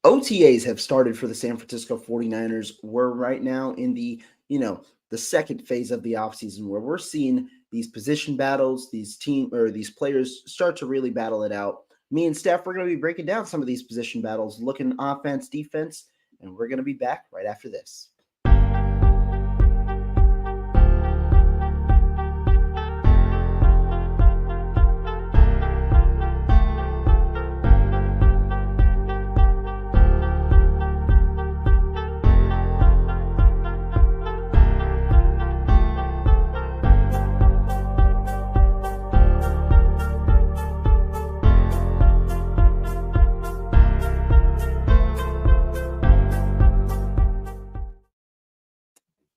OTAs have started for the San Francisco 49ers. We're right now in the second phase of the offseason where we're seeing these position battles, these players start to really battle it out. Me and Steph, we're going to be breaking down some of these position battles, looking offense, defense, and we're going to be back right after this.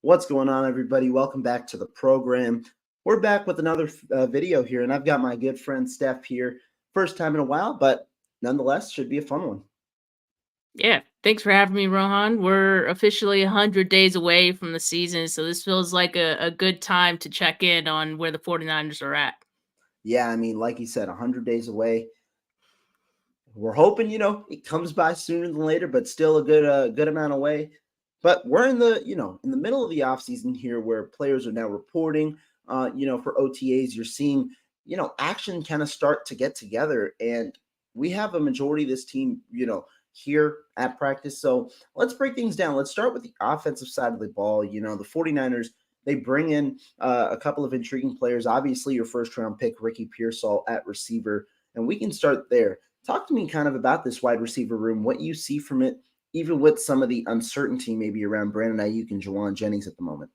What's going on, everybody? Welcome back to the program. We're back with another video here, and I've got my good friend Steph here. First time in a while, but nonetheless, should be a fun one. Yeah, thanks for having me, Rohan. We're officially 100 days away from the season, so this feels like a good time to check in on where the 49ers are at. Yeah, I mean, like you said, 100 days away. We're hoping, it comes by sooner than later, but still a good amount away. But we're in the middle of the offseason here where players are now reporting. For OTAs, you're seeing, action kind of start to get together. And we have a majority of this team, here at practice. So let's break things down. Let's start with the offensive side of the ball. The 49ers, they bring in a couple of intriguing players. Obviously, your first round pick, Ricky Pearsall at receiver. And we can start there. Talk to me kind of about this wide receiver room, what you see from it, even with some of the uncertainty maybe around Brandon Ayuk and Jawan Jennings at the moment.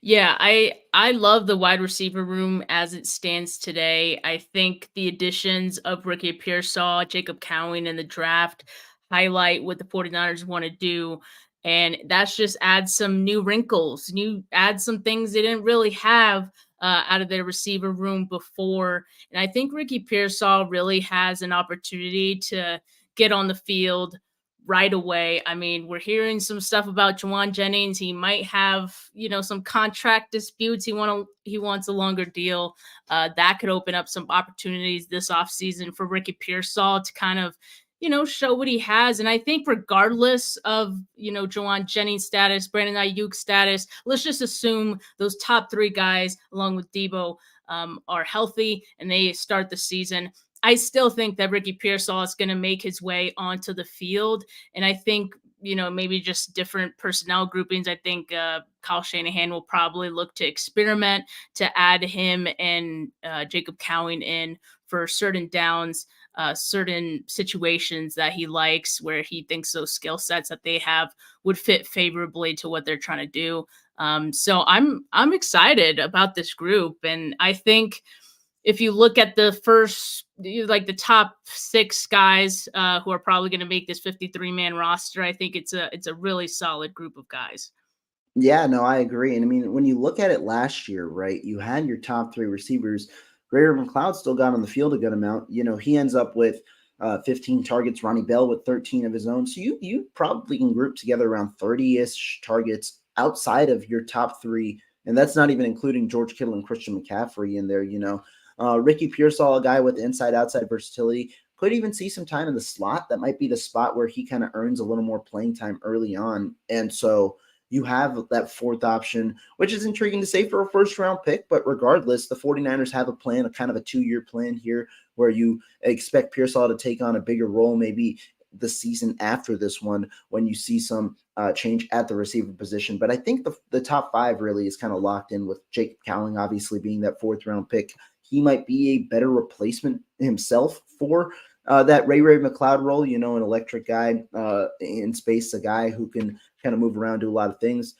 Yeah, I love the wide receiver room as it stands today. I think the additions of Ricky Pearsall, Jacob Cowing in the draft highlight what the 49ers want to do. And that's just adds some new wrinkles, add some things they didn't really have out of their receiver room before. And I think Ricky Pearsall really has an opportunity to get on the field right away. I mean, we're hearing some stuff about Jawan Jennings. He might have, some contract disputes. He wants a longer deal. That could open up some opportunities this offseason for Ricky Pearsall to kind of, show what he has. And I think regardless of, Jawan Jennings' status, Brandon Ayuk status, let's just assume those top three guys, along with Debo, are healthy and they start the season. I still think that Ricky Pearsall is going to make his way onto the field. And I think, maybe just different personnel groupings. I think Kyle Shanahan will probably look to experiment to add him and Jacob Cowing in for certain downs, certain situations that he likes where he thinks those skill sets that they have would fit favorably to what they're trying to do. So I'm excited about this group. And I think if you look at the first, like the top six guys who are probably going to make this 53-man roster, I think it's a really solid group of guys. Yeah, no, I agree. And I mean, when you look at it last year, right, you had your top three receivers. Greer McLeod still got on the field a good amount. He ends up with 15 targets, Ronnie Bell with 13 of his own. So you probably can group together around 30-ish targets outside of your top three. And that's not even including George Kittle and Christian McCaffrey in there, Ricky Pearsall, a guy with inside-outside versatility, could even see some time in the slot. That might be the spot where he kind of earns a little more playing time early on. And so you have that fourth option, which is intriguing to say for a first-round pick. But regardless, the 49ers have a plan, a kind of a 2-year plan here where you expect Pearsall to take on a bigger role maybe the season after this one when you see some change at the receiver position. But I think the top five really is kind of locked in with Jacob Cowing obviously being that fourth-round pick. He might be a better replacement himself for that Ray McLeod role, an electric guy in space, a guy who can kind of move around, do a lot of things.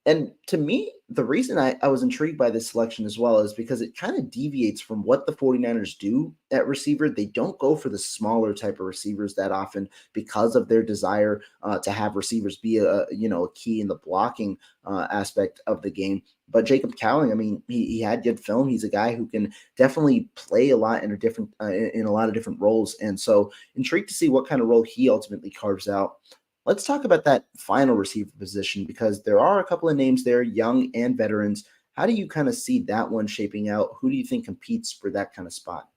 And to me, the reason I was intrigued by this selection as well is because it kind of deviates from what the 49ers do at receiver. They don't go for the smaller type of receivers that often because of their desire to have receivers be a key in the blocking aspect of the game. But Jacob Cowing, I mean, he had good film. He's a guy who can definitely play a lot in a lot of different roles. And so intrigued to see what kind of role he ultimately carves out. Let's talk about that final receiver position because there are a couple of names there, young and veterans. How do you kind of see that one shaping out? Who do you think competes for that kind of spot?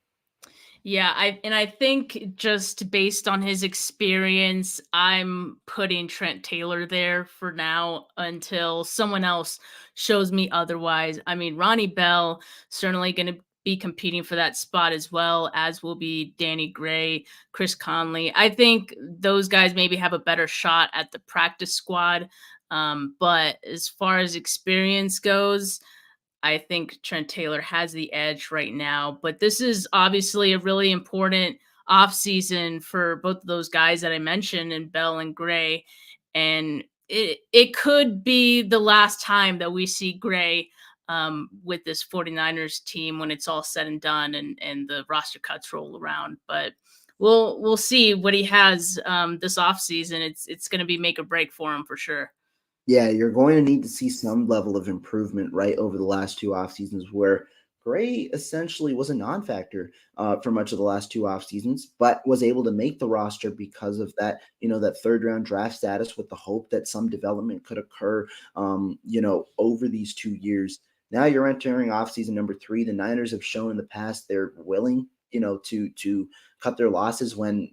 Yeah, I think just based on his experience, I'm putting Trent Taylor there for now until someone else shows me otherwise. I mean, Ronnie Bell certainly going to be competing for that spot as well, as will be Danny Gray, Chris Conley. I think those guys maybe have a better shot at the practice squad. But as far as experience goes, I think Trent Taylor has the edge right now, but this is obviously a really important offseason for both of those guys that I mentioned in Bell and Gray. And it could be the last time that we see Gray with this 49ers team when it's all said and done and the roster cuts roll around. But we'll see what he has this offseason. It's gonna be make or break for him for sure. Yeah, you're going to need to see some level of improvement, right, over the last two off seasons where Gray essentially was a non-factor for much of the last two off seasons, but was able to make the roster because of that, that third round draft status with the hope that some development could occur, over these 2 years. Now you're entering off season number three. The Niners have shown in the past they're willing, to cut their losses when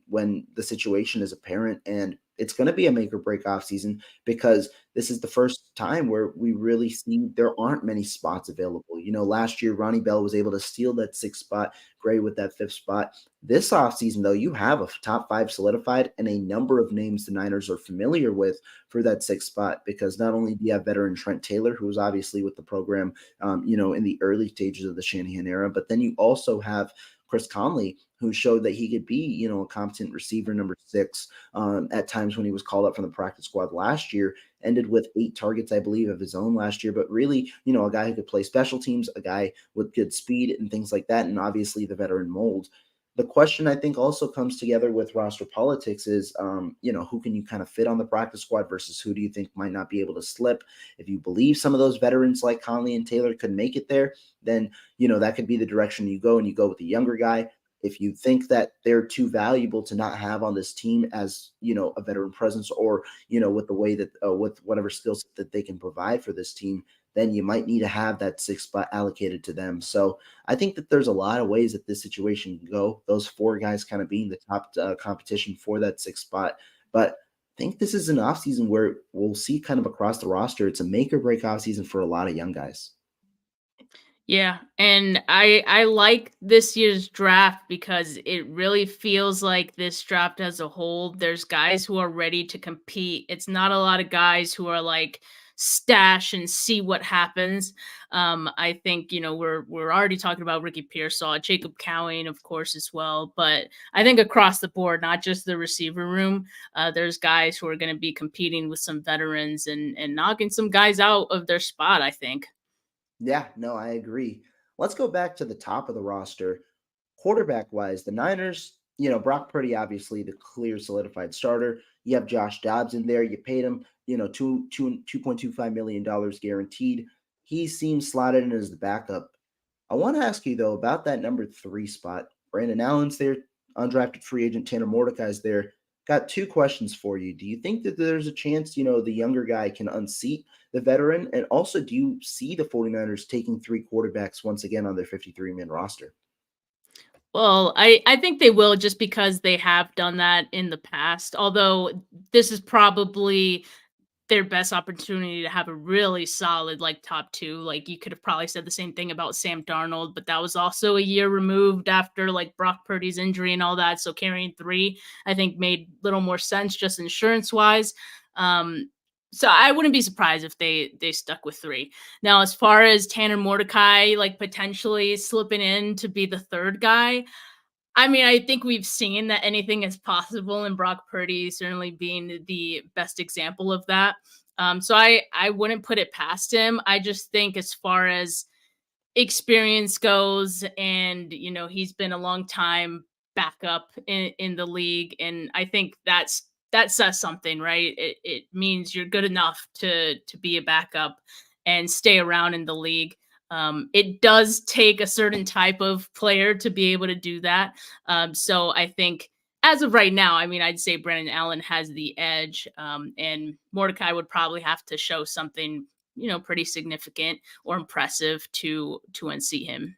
the situation is apparent, and it's going to be a make or break off season because this is the first time where we really see there aren't many spots available. Last year, Ronnie Bell was able to steal that sixth spot, Gray with that fifth spot. This offseason, though, you have a top five solidified and a number of names the Niners are familiar with for that sixth spot because not only do you have veteran Trent Taylor, who was obviously with the program, in the early stages of the Shanahan era, but then you also have Chris Conley, who showed that he could be, a competent receiver number six at times when he was called up from the practice squad last year, ended with 8 targets, I believe, of his own last year. But really, a guy who could play special teams, a guy with good speed and things like that, and obviously the veteran mold. The question I think also comes together with roster politics is, who can you kind of fit on the practice squad versus who do you think might not be able to slip? If you believe some of those veterans like Conley and Taylor could make it there, then, that could be the direction you go and you go with the younger guy. If you think that they're too valuable to not have on this team as, a veteran presence or, with the way that, with whatever skills that they can provide for this team, then you might need to have that sixth spot allocated to them. So I think that there's a lot of ways that this situation can go. Those four guys kind of being the top competition for that sixth spot. But I think this is an offseason where we'll see kind of across the roster. It's a make or break offseason for a lot of young guys. Yeah, and I like this year's draft because it really feels like this draft as a whole, there's guys who are ready to compete. It's not a lot of guys who are like stash and see what happens. I think we're already talking about Ricky Pearsall, Jacob Cowing, of course, as well. But I think across the board, not just the receiver room, there's guys who are going to be competing with some veterans and knocking some guys out of their spot. I think. Yeah, no, I agree. Let's go back to the top of the roster. Quarterback wise, the Niners, Brock Purdy, obviously the clear solidified starter. You have Josh Dobbs in there. You paid him, $2.25 million guaranteed. He seems slotted in as the backup. I want to ask you though about that number three spot. Brandon Allen's there, undrafted free agent Tanner Mordecai's there. Got two questions for you. Do you think that there's a chance, the younger guy can unseat the veteran? And also, do you see the 49ers taking three quarterbacks once again on their 53-man roster? Well, I think they will just because they have done that in the past. Although this is probably their best opportunity to have a really solid like top two. Like you could have probably said the same thing about Sam Darnold, but that was also a year removed after like Brock Purdy's injury and all that. So carrying three, I think made little more sense just insurance wise. Um, so I wouldn't be surprised if they stuck with three. Now, as far as Tanner Mordecai like potentially slipping in to be the third guy, I mean, I think we've seen that anything is possible, and Brock Purdy certainly being the best example of that. So I wouldn't put it past him. I just think as far as experience goes, and he's been a long time backup in the league, and I think that says something, right? It means you're good enough to be a backup and stay around in the league. It does take a certain type of player to be able to do that. So I think as of right now, I mean, I'd say Brandon Allen has the edge, and Mordecai would probably have to show something, pretty significant or impressive to unseat him.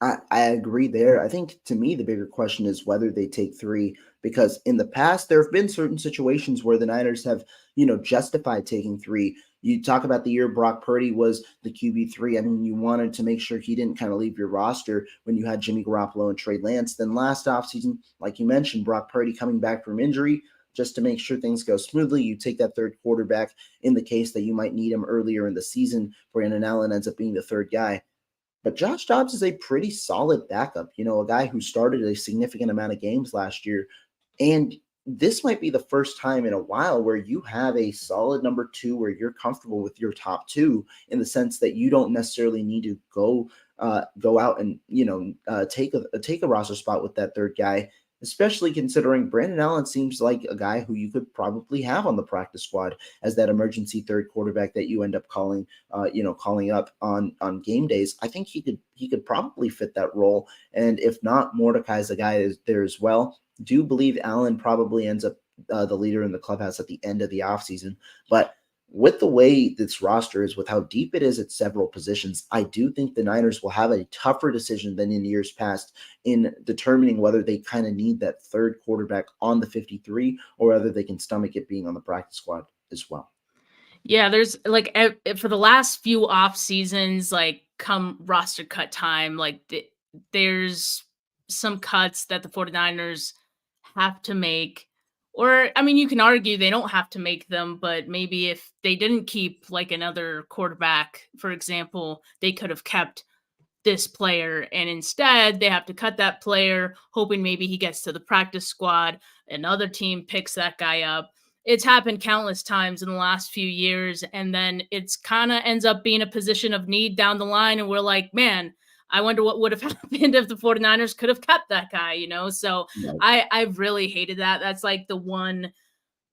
I agree there. I think to me, the bigger question is whether they take three, because in the past, there have been certain situations where the Niners have, justified taking three. You talk about the year Brock Purdy was the QB3. I mean, you wanted to make sure he didn't kind of leave your roster when you had Jimmy Garoppolo and Trey Lance. Then last offseason, like you mentioned, Brock Purdy coming back from injury, just to make sure things go smoothly, you take that third quarterback in the case that you might need him earlier in the season. Brandon Allen ends up being the third guy. But Josh Dobbs is a pretty solid backup, a guy who started a significant amount of games last year. And this might be the first time in a while where you have a solid number two where you're comfortable with your top two in the sense that you don't necessarily need to go out and take a roster spot with that third guy, especially considering Brandon Allen seems like a guy who you could probably have on the practice squad as that emergency third quarterback that you end up calling up on game days. I think he could probably fit that role, and if not, Mordecai's the guy is there as well. Do believe Allen probably ends up the leader in the clubhouse at the end of the offseason, but with the way this roster is, with how deep it is at several positions, I do think the Niners will have a tougher decision than in years past in determining whether they kind of need that third quarterback on the 53 or whether they can stomach it being on the practice squad as well. Yeah, there's like for the last few off seasons, like come roster cut time, like there's some cuts that the 49ers have to make. Or, I mean, you can argue they don't have to make them, but maybe if they didn't keep like another quarterback, for example, they could have kept this player, and instead they have to cut that player hoping maybe he gets to the practice squad, another team picks that guy up. It's happened countless times in the last few years, and then it's kind of ends up being a position of need down the line, and we're like, man, I wonder what would have happened if the 49ers could have kept that guy. So Right. I've really hated that. That's like the one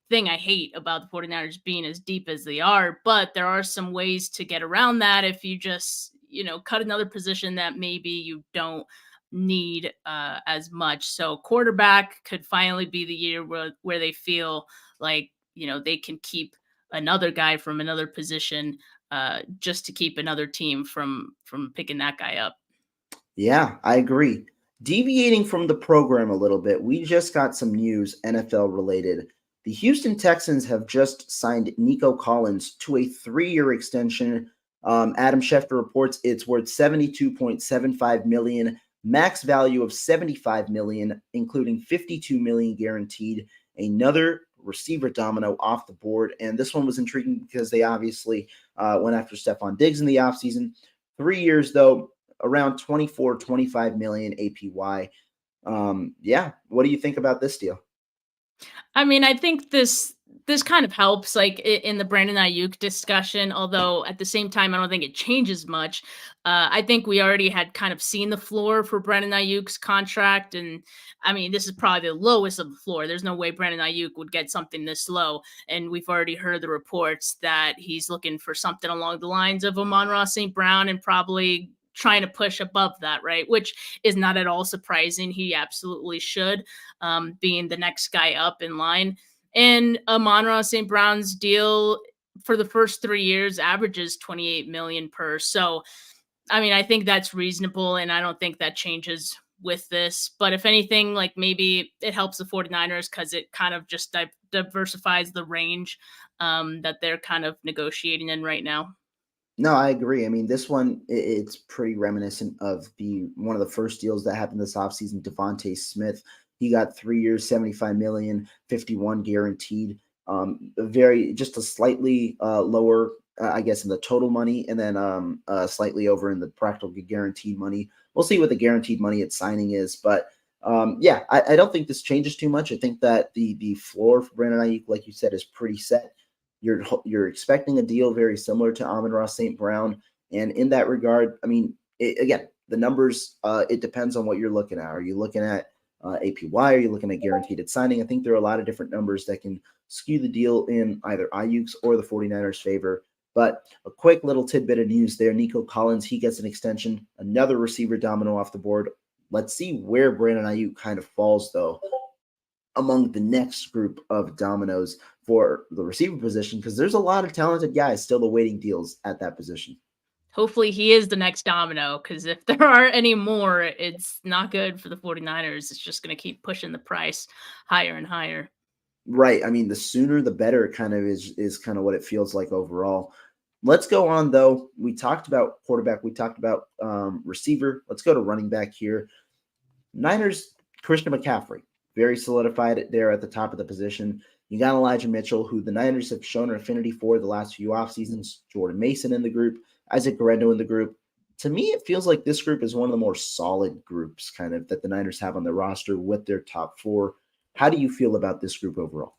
thing I hate about the 49ers being as deep as they are, but there are some ways to get around that if you just, cut another position that maybe you don't need as much. So quarterback could finally be the year where they feel like, they can keep another guy from another position just to keep another team from picking that guy up. Yeah, I agree. Deviating from the program a little bit, we just got some news NFL related. The Houston Texans have just signed Nico Collins to a 3-year extension. Adam Schefter reports it's worth 72.75 million, max value of 75 million, including 52 million guaranteed. Another receiver domino off the board, and this one was intriguing because they obviously went after Stephon Diggs in the offseason. 3 years though, around 24, 25 million APY. Yeah, what do you think about this deal? I mean, I think this kind of helps, like in the Brandon Ayuk discussion. Although at the same time, I don't think it changes much. I think we already had kind of seen the floor for Brandon Ayuk's contract, and I mean, this is probably the lowest of the floor. There's no way Brandon Ayuk would get something this low, and we've already heard the reports that he's looking for something along the lines of Amon-Ra St. Brown and probably trying to push above that, right? Which is not at all surprising. He absolutely should, being the next guy up in line. And Amon-Ra St. Brown's deal for the first 3 years averages 28 million per. So, I mean, I think that's reasonable, and I don't think that changes with this. But if anything, like maybe it helps the 49ers because it kind of just diversifies the range that they're kind of negotiating in right now. No, I agree. I mean, this one it's pretty reminiscent of the one of the first deals that happened this offseason. Devontae Smith, he got 3 years, 75 million, 51 guaranteed. Very just a slightly lower, I guess, in the total money, and then slightly over in the practical guaranteed money. We'll see what the guaranteed money at signing is, but yeah, I don't think this changes too much. I think that the floor for Brandon Ayuk, like you said, is pretty set. You're expecting a deal very similar to Amon-Ra St. Brown, and in that regard, I mean, again, the numbers. It depends on what you're looking at. Are you looking at APY? Are you looking at guaranteed at signing? I think there are a lot of different numbers that can skew the deal in either Ayuk's or the 49ers' favor. But a quick little tidbit of news there. Nico Collins, he gets an extension, another receiver domino off the board. Let's see where Brandon Ayuk kind of falls, though, among the next group of dominoes for the receiver position, because there's a lot of talented guys still awaiting deals at that position. Hopefully he is the next domino, because if there aren't any more, it's not good for the 49ers. It's just going to keep pushing the price higher and higher. Right. I mean, the sooner the better kind of is kind of what it feels like overall. Let's go on though. We talked about quarterback, we talked about receiver. Let's go to running back here. Niners, Christian McCaffrey, very solidified there at the top of the position. You got Elijah Mitchell, who the Niners have shown an affinity for the last few off seasons. Jordan Mason in the group, Isaac Guerrero in the group. To me, it feels like this group is one of the more solid groups kind of that the Niners have on their roster with their top four. How do you feel about this group overall?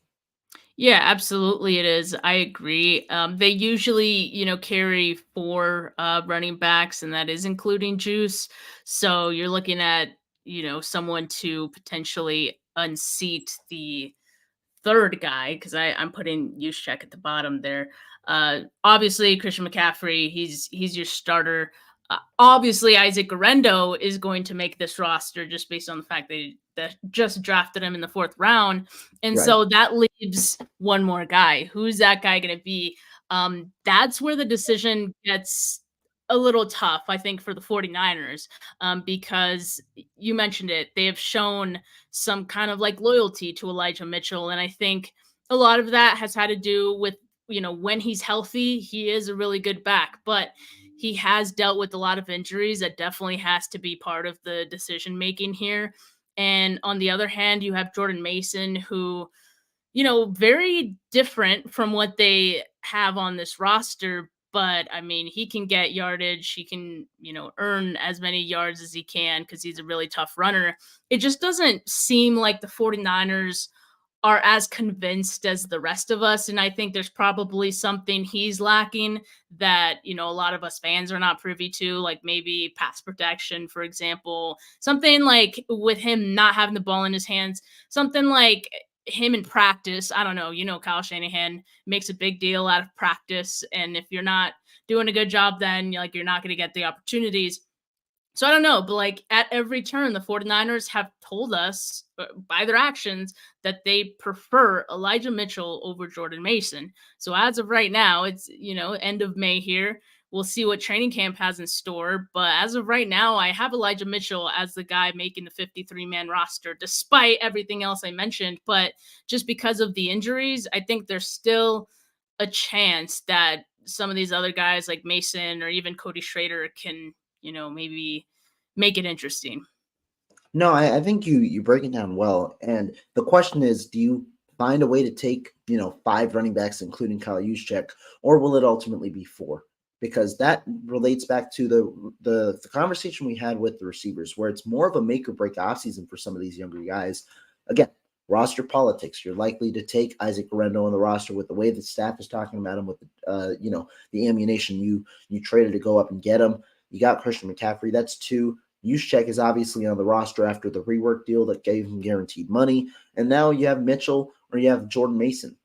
Yeah, absolutely it is. I agree. They usually, carry four running backs, and that is including Juice. So you're looking at, someone to potentially unseat the third guy, because I'm putting use check at the bottom there. Obviously Christian McCaffrey, he's your starter. Obviously Isaac Guerrero is going to make this roster just based on the fact that just drafted him in the fourth round, and Right. so that leaves one more guy. Who's that guy going to be? That's where the decision gets a little tough, I think, for the 49ers, because you mentioned it. They have shown some kind of like loyalty to Elijah Mitchell. And I think a lot of that has had to do with, when he's healthy, he is a really good back, but he has dealt with a lot of injuries. That definitely has to be part of the decision making here. And on the other hand, you have Jordan Mason, who, very different from what they have on this roster. But I mean, he can get yardage. He can, earn as many yards as he can because he's a really tough runner. It just doesn't seem like the 49ers are as convinced as the rest of us. And I think there's probably something he's lacking that, a lot of us fans are not privy to, like maybe pass protection, for example, something like with him not having the ball in his hands, something like him in practice. I don't know, Kyle Shanahan makes a big deal out of practice. And if you're not doing a good job, then you're not going to get the opportunities. So I don't know, but like at every turn, the 49ers have told us by their actions that they prefer Elijah Mitchell over Jordan Mason. So as of right now, it's, end of May here. We'll see what training camp has in store. But as of right now, I have Elijah Mitchell as the guy making the 53-man roster, despite everything else I mentioned. But just because of the injuries, I think there's still a chance that some of these other guys like Mason or even Cody Schrader can, maybe make it interesting. No, I think you break it down well. And the question is, do you find a way to take, five running backs, including Kyle Juszczyk, or will it ultimately be four? Because that relates back to the conversation we had with the receivers, where it's more of a make or break offseason for some of these younger guys. Again, roster politics. You're likely to take Isaac Guerrero on the roster with the way the staff is talking about him, with the ammunition you traded to go up and get him. You got Christian McCaffrey. That's two. Juszczyk is obviously on the roster after the rework deal that gave him guaranteed money. And now you have Mitchell or you have Jordan Mason.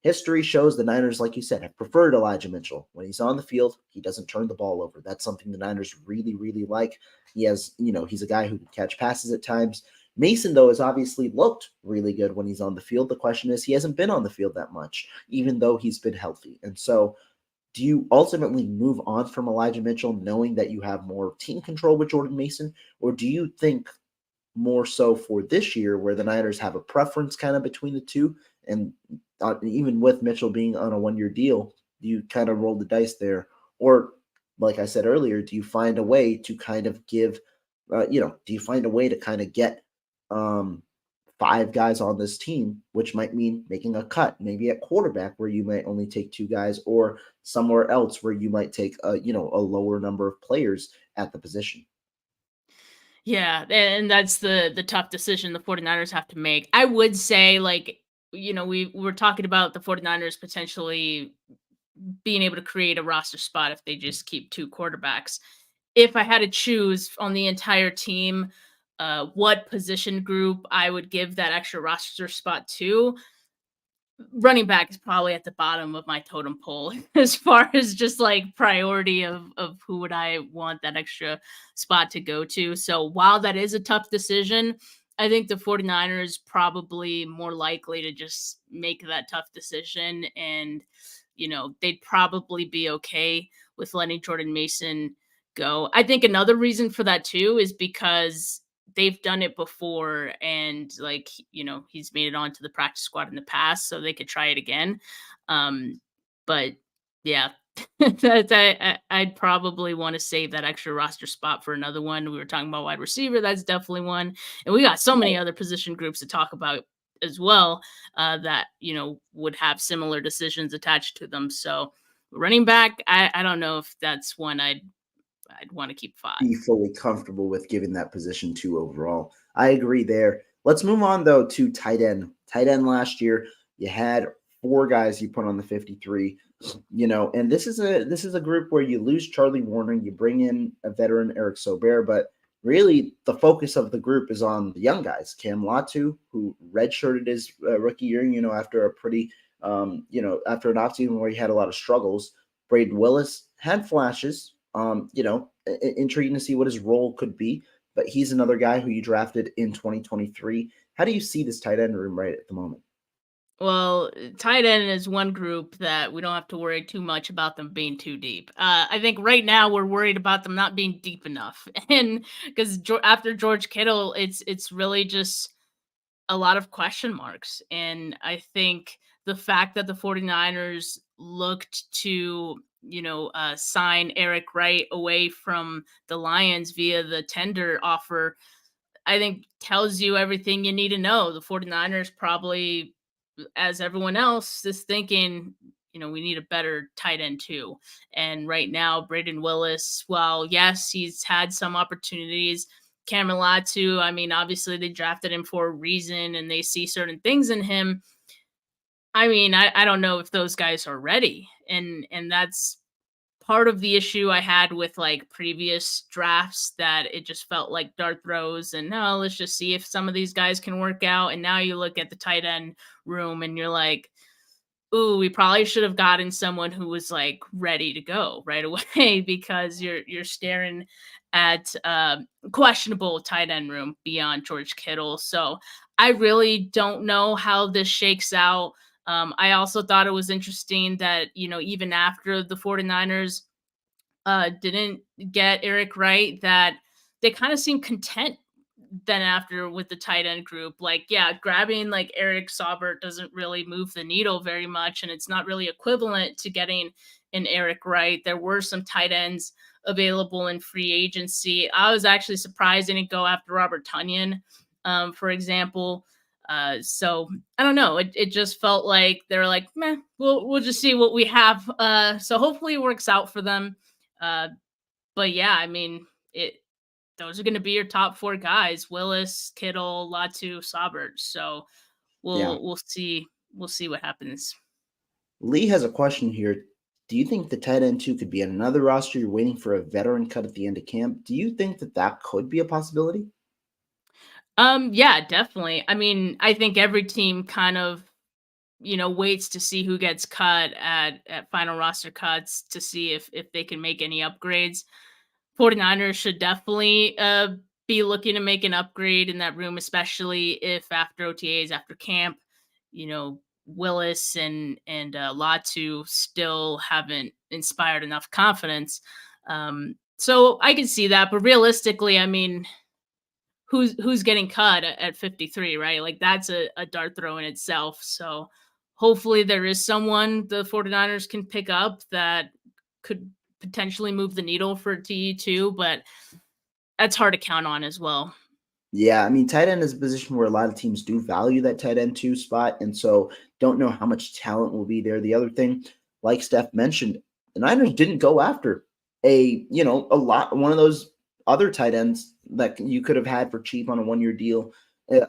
History shows the Niners, like you said, have preferred Elijah Mitchell. When he's on the field, he doesn't turn the ball over. That's something the Niners really, really like. He has, he's a guy who can catch passes at times. Mason, though, has obviously looked really good when he's on the field. The question is, he hasn't been on the field that much, even though he's been healthy. And so do you ultimately move on from Elijah Mitchell knowing that you have more team control with Jordan Mason? Or do you think more so for this year where the Niners have a preference kind of between the two? And even with Mitchell being on a 1 year deal, do you kind of roll the dice there? Or, like I said earlier, do you find a way to kind of give, do you find a way to kind of get um, five guys on this team, which might mean making a cut, maybe at quarterback where you might only take two guys, or somewhere else where you might take a lower number of players at the position. Yeah, and that's the tough decision the 49ers have to make. I would say, like, we were talking about the 49ers potentially being able to create a roster spot if they just keep two quarterbacks. If I had to choose on the entire team, what position group I would give that extra roster spot to, running back is probably at the bottom of my totem pole as far as just like priority of who would I want that extra spot to go to. So while that is a tough decision, I think the 49ers probably more likely to just make that tough decision, and they'd probably be okay with letting Jordan Mason go. I think another reason for that too is because they've done it before, and like, he's made it onto the practice squad in the past, so they could try it again. But yeah, I'd probably want to save that extra roster spot for another one. We were talking about wide receiver. That's definitely one. And we got so many other position groups to talk about as well, that, would have similar decisions attached to them. So running back, I don't know if that's one I'd want to keep 5. Be fully comfortable with giving that position to overall. I agree there. Let's move on though to tight end. Tight end last year, you had 4 guys you put on the 53. And this is a group where you lose Charlie Warner, you bring in a veteran Eric Sobert, but really the focus of the group is on the young guys. Cam Latu, who redshirted his rookie year, after a pretty, after an offseason where he had a lot of struggles. Braden Willis had flashes, intriguing to see what his role could be, but he's another guy who you drafted in 2023. How do you see this tight end room right at the moment? Well, tight end is one group that we don't have to worry too much about them being too deep. I think right now we're worried about them not being deep enough, and because after George Kittle, it's really just a lot of question marks. And I think the fact that the 49ers looked to, sign Eric Wright away from the Lions via the tender offer, I think tells you everything you need to know. The 49ers probably, as everyone else, is thinking, we need a better tight end too. And right now, Braden Willis, while yes, he's had some opportunities, Cameron Latu, I mean, obviously they drafted him for a reason and they see certain things in him. I mean, I don't know if those guys are ready. And that's part of the issue I had with like previous drafts, that it just felt like dart throws and no, let's just see if some of these guys can work out. And now you look at the tight end room and you're like, ooh, we probably should have gotten someone who was like ready to go right away, because you're staring at questionable tight end room beyond George Kittle. So I really don't know how this shakes out. I also thought it was interesting that, even after the 49ers didn't get Eric Wright, that they kind of seemed content then after with the tight end group. Like, yeah, grabbing like Eric Saubert doesn't really move the needle very much, and it's not really equivalent to getting an Eric Wright. There were some tight ends available in free agency. I was actually surprised they didn't go after Robert Tonyan, for example. So I don't know. It just felt like they were like, meh, we'll just see what we have. So hopefully it works out for them. But yeah, I mean, those are going to be your top 4 guys: Willis, Kittle, Latu, Saubert. So Yeah. we'll see what happens. Lee has a question here. Do you think the tight end 2 could be on another roster? You're waiting for a veteran cut at the end of camp. Do you think that could be a possibility? Yeah, definitely. I mean, I think every team kind of, waits to see who gets cut at final roster cuts to see if they can make any upgrades. 49ers should definitely be looking to make an upgrade in that room, especially if after OTAs, after camp, Willis and Latu still haven't inspired enough confidence. So I can see that, but realistically, I mean, who's getting cut at 53, right? Like that's a dart throw in itself. So hopefully there is someone the 49ers can pick up that could potentially move the needle for TE2, but that's hard to count on as well. Yeah, I mean, tight end is a position where a lot of teams do value that tight end 2 spot, and so don't know how much talent will be there. The other thing, like Steph mentioned, the Niners didn't go after one of those other tight ends that you could have had for cheap on a 1-year deal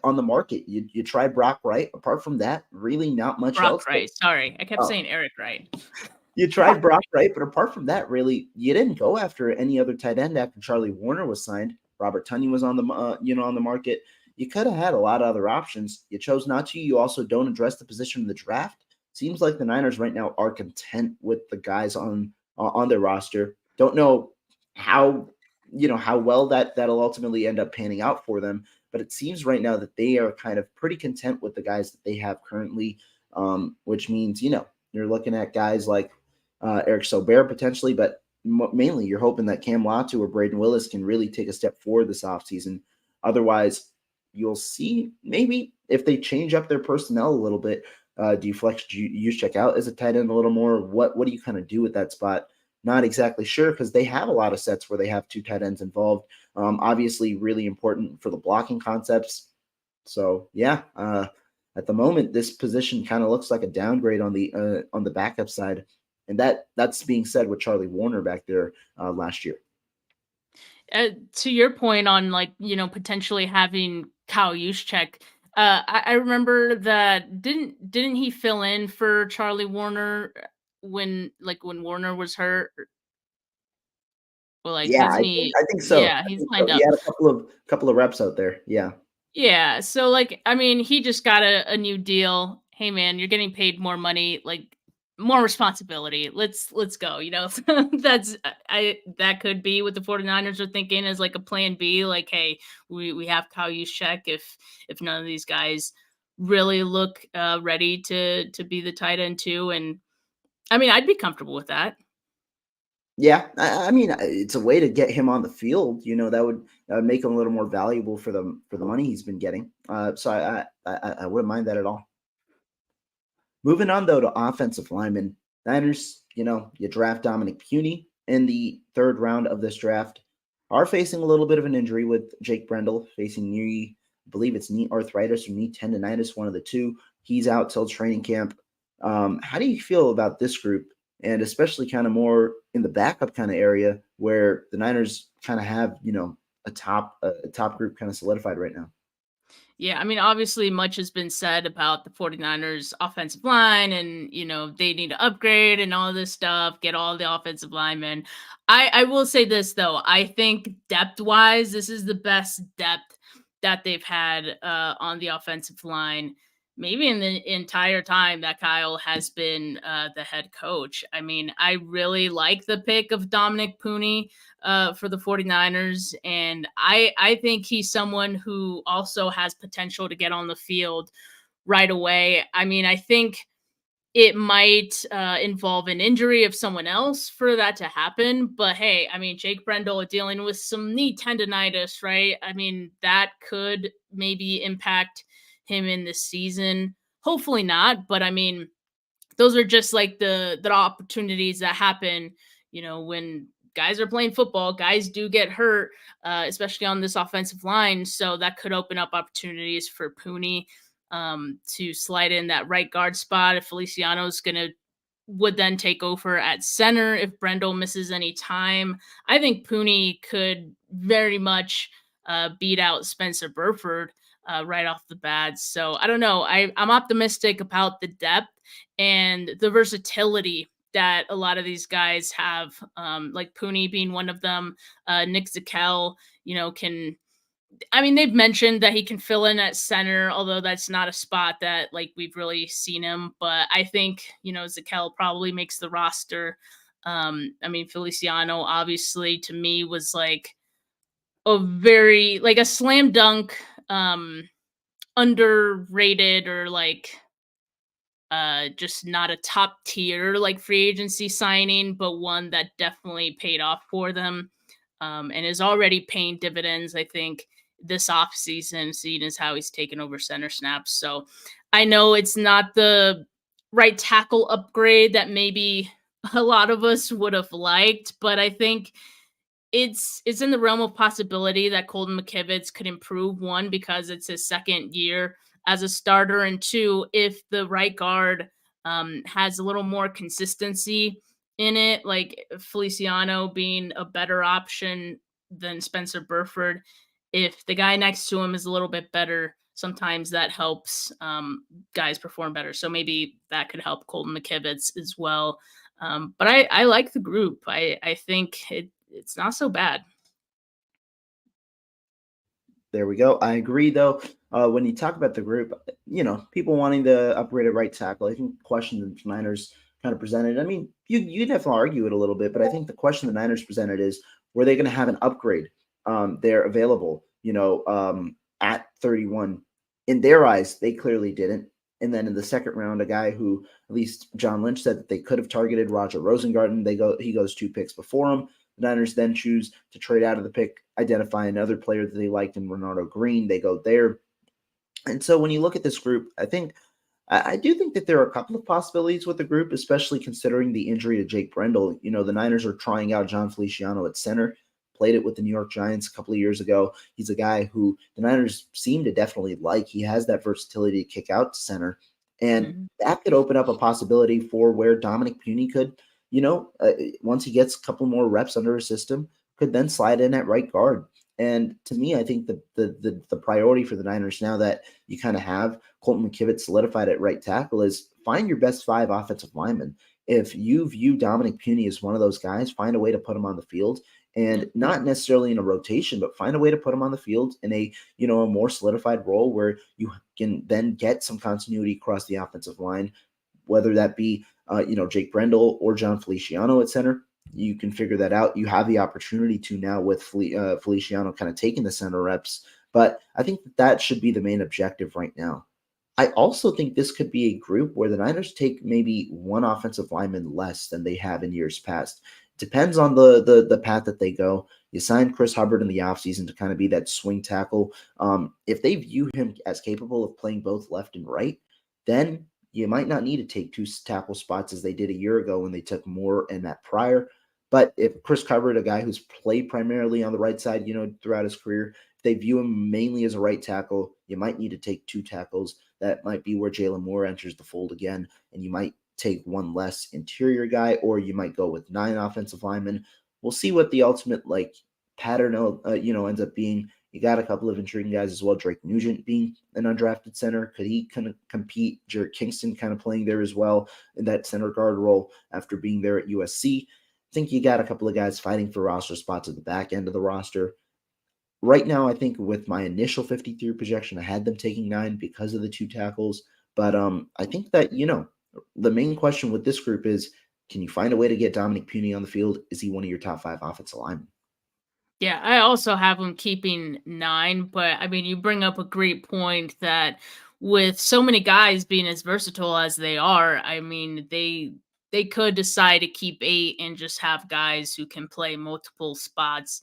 on the market. You tried Brock Wright. Apart from that, really not much Brock else. Wright. Sorry, I kept Oh, saying Eric Wright. you tried Brock Wright, but apart from that, really, you didn't go after any other tight end after Charlie Warner was signed. Robert Tonyan was on the on the market. You could have had a lot of other options. You chose not to. You also don't address the position in the draft. Seems like the Niners right now are content with the guys on their roster. Don't know how how well that'll ultimately end up panning out for them, but it seems right now that they are kind of pretty content with the guys that they have currently, which means you're looking at guys like Eric Sobert potentially, but mainly you're hoping that Cam Latu or Braden Willis can really take a step forward this offseason. Otherwise, you'll see maybe if they change up their personnel a little bit. Do you flex check out as a tight end a little more? What do you kind of do with that spot? Not exactly sure because they have a lot of sets where they have two tight ends involved. Obviously, really important for the blocking concepts. So yeah, at the moment, this position kind of looks like a downgrade on the backup side, and that's being said with Charlie Warner back there last year. To your point on like potentially having Kyle Juszczyk, I remember that didn't he fill in for Charlie Warner when Warner was hurt? Or like Yeah, hasn't he? I think so. Yeah, I he's think so. lined He up. had a couple of reps out there. Yeah. Yeah, so like I mean, he just got a new deal. Hey man, you're getting paid more money, like more responsibility. Let's go, That's that could be what the 49ers are thinking as like a plan B, like hey, we have Kyle Juszczyk if none of these guys really look ready to be the tight end too, and I mean, I'd be comfortable with that. Yeah, I mean, it's a way to get him on the field. That would make him a little more valuable for the money he's been getting. So I wouldn't mind that at all. Moving on though to offensive linemen, Niners. You draft Dominic Puny in the third round of this draft. Are facing a little bit of an injury with Jake Brendel facing knee, I believe it's knee arthritis or knee tendonitis, one of the two. He's out till training camp. How do you feel about this group, and especially kind of more in the backup kind of area where the Niners kind of have a top group kind of solidified right now? Yeah, I mean, obviously, much has been said about the 49ers offensive line and, they need to upgrade and all this stuff, get all the offensive linemen. I will say this, though. I think depth wise, this is the best depth that they've had on the offensive line, maybe in the entire time that Kyle has been the head coach. I mean, I really like the pick of Dominic Pooney for the 49ers. And I think he's someone who also has potential to get on the field right away. I mean, I think it might involve an injury of someone else for that to happen. But hey, I mean, Jake Brendel dealing with some knee tendonitis, right? I mean, that could maybe impact him in this season. Hopefully not. But I mean, those are just like the opportunities that happen, when guys are playing football. Guys do get hurt, especially on this offensive line. So that could open up opportunities for Pooney to slide in that right guard spot if Feliciano's gonna would then take over at center if Brendel misses any time. I think Pooney could very much beat out Spencer Burford right off the bat. So I don't know. I'm optimistic about the depth and the versatility that a lot of these guys have, like Pooney being one of them. Nick Zakel, can I mean, they've mentioned that he can fill in at center, although that's not a spot that like we've really seen him. But I think Zakel probably makes the roster. I mean, Feliciano obviously to me was like a very like a slam dunk, underrated or like just not a top tier like free agency signing, but one that definitely paid off for them, and is already paying dividends. I think this off season, seeing as how he's taken over center snaps. So I know it's not the right tackle upgrade that maybe a lot of us would have liked, but I think it's in the realm of possibility that Colton McKivitz could improve, one, because it's his second year as a starter, and two, if the right guard has a little more consistency in it, like Feliciano being a better option than Spencer Burford. If the guy next to him is a little bit better, sometimes that helps guys perform better. So maybe that could help Colton McKivitz as well. But I like the group. I think it's not so bad. There we go. I agree, though. When you talk about the group, people wanting the upgraded right tackle, I think the question the Niners kind of presented. I mean, you definitely argue it a little bit, but I think the question the Niners presented is, were they going to have an upgrade there available? At 31. In their eyes, they clearly didn't. And then in the second round, a guy who at least John Lynch said that they could have targeted, Roger Rosengarten. He goes 2 picks before him. The Niners then choose to trade out of the pick, identify another player that they liked in Renardo Green. They go there. And so when you look at this group, I do think that there are a couple of possibilities with the group, especially considering the injury to Jake Brendel. You know, the Niners are trying out John Feliciano at center, played it with the New York Giants a couple of years ago. He's a guy who the Niners seem to definitely like. He has that versatility to kick out to center. And Mhm. that could open up a possibility for where Dominic Puny could, once he gets a couple more reps under his system, could then slide in at right guard. And to me, I think the priority for the Niners now that you kind of have Colton McKivitz solidified at right tackle is find your best 5 offensive linemen. If you view Dominic Puny as one of those guys, find a way to put him on the field, Yeah. and not necessarily in a rotation, but find a way to put him on the field in a more solidified role where you can then get some continuity across the offensive line, whether that be Jake Brendel or John Feliciano at center. You can figure that out. You have the opportunity to now with Feliciano kind of taking the center reps, but I think that should be the main objective right now. I also think this could be a group where the Niners take maybe one offensive lineman less than they have in years past. Depends on the path that they go. You signed Chris Hubbard in the offseason to kind of be that swing tackle. If they view him as capable of playing both left and right, then you might not need to take 2 tackle spots as they did a year ago when they took more in that prior. But if Chris Hubbard, a guy who's played primarily on the right side, throughout his career, if they view him mainly as a right tackle, you might need to take 2 tackles. That might be where Jalen Moore enters the fold again, and you might take one less interior guy, or you might go with 9 offensive linemen. We'll see what the ultimate pattern ends up being. You got a couple of intriguing guys as well. Drake Nugent being an undrafted center, could he kind of compete? Jarrett Kingston kind of playing there as well in that center guard role after being there at USC. I think you got a couple of guys fighting for roster spots at the back end of the roster. Right now, I think with my initial 53 projection, I had them taking 9 because of the 2 tackles. But I think that, the main question with this group is, can you find a way to get Dominic Puny on the field? Is he one of your top 5 offensive linemen? Yeah, I also have them keeping 9, but I mean, you bring up a great point that with so many guys being as versatile as they are, I mean, they could decide to keep 8 and just have guys who can play multiple spots.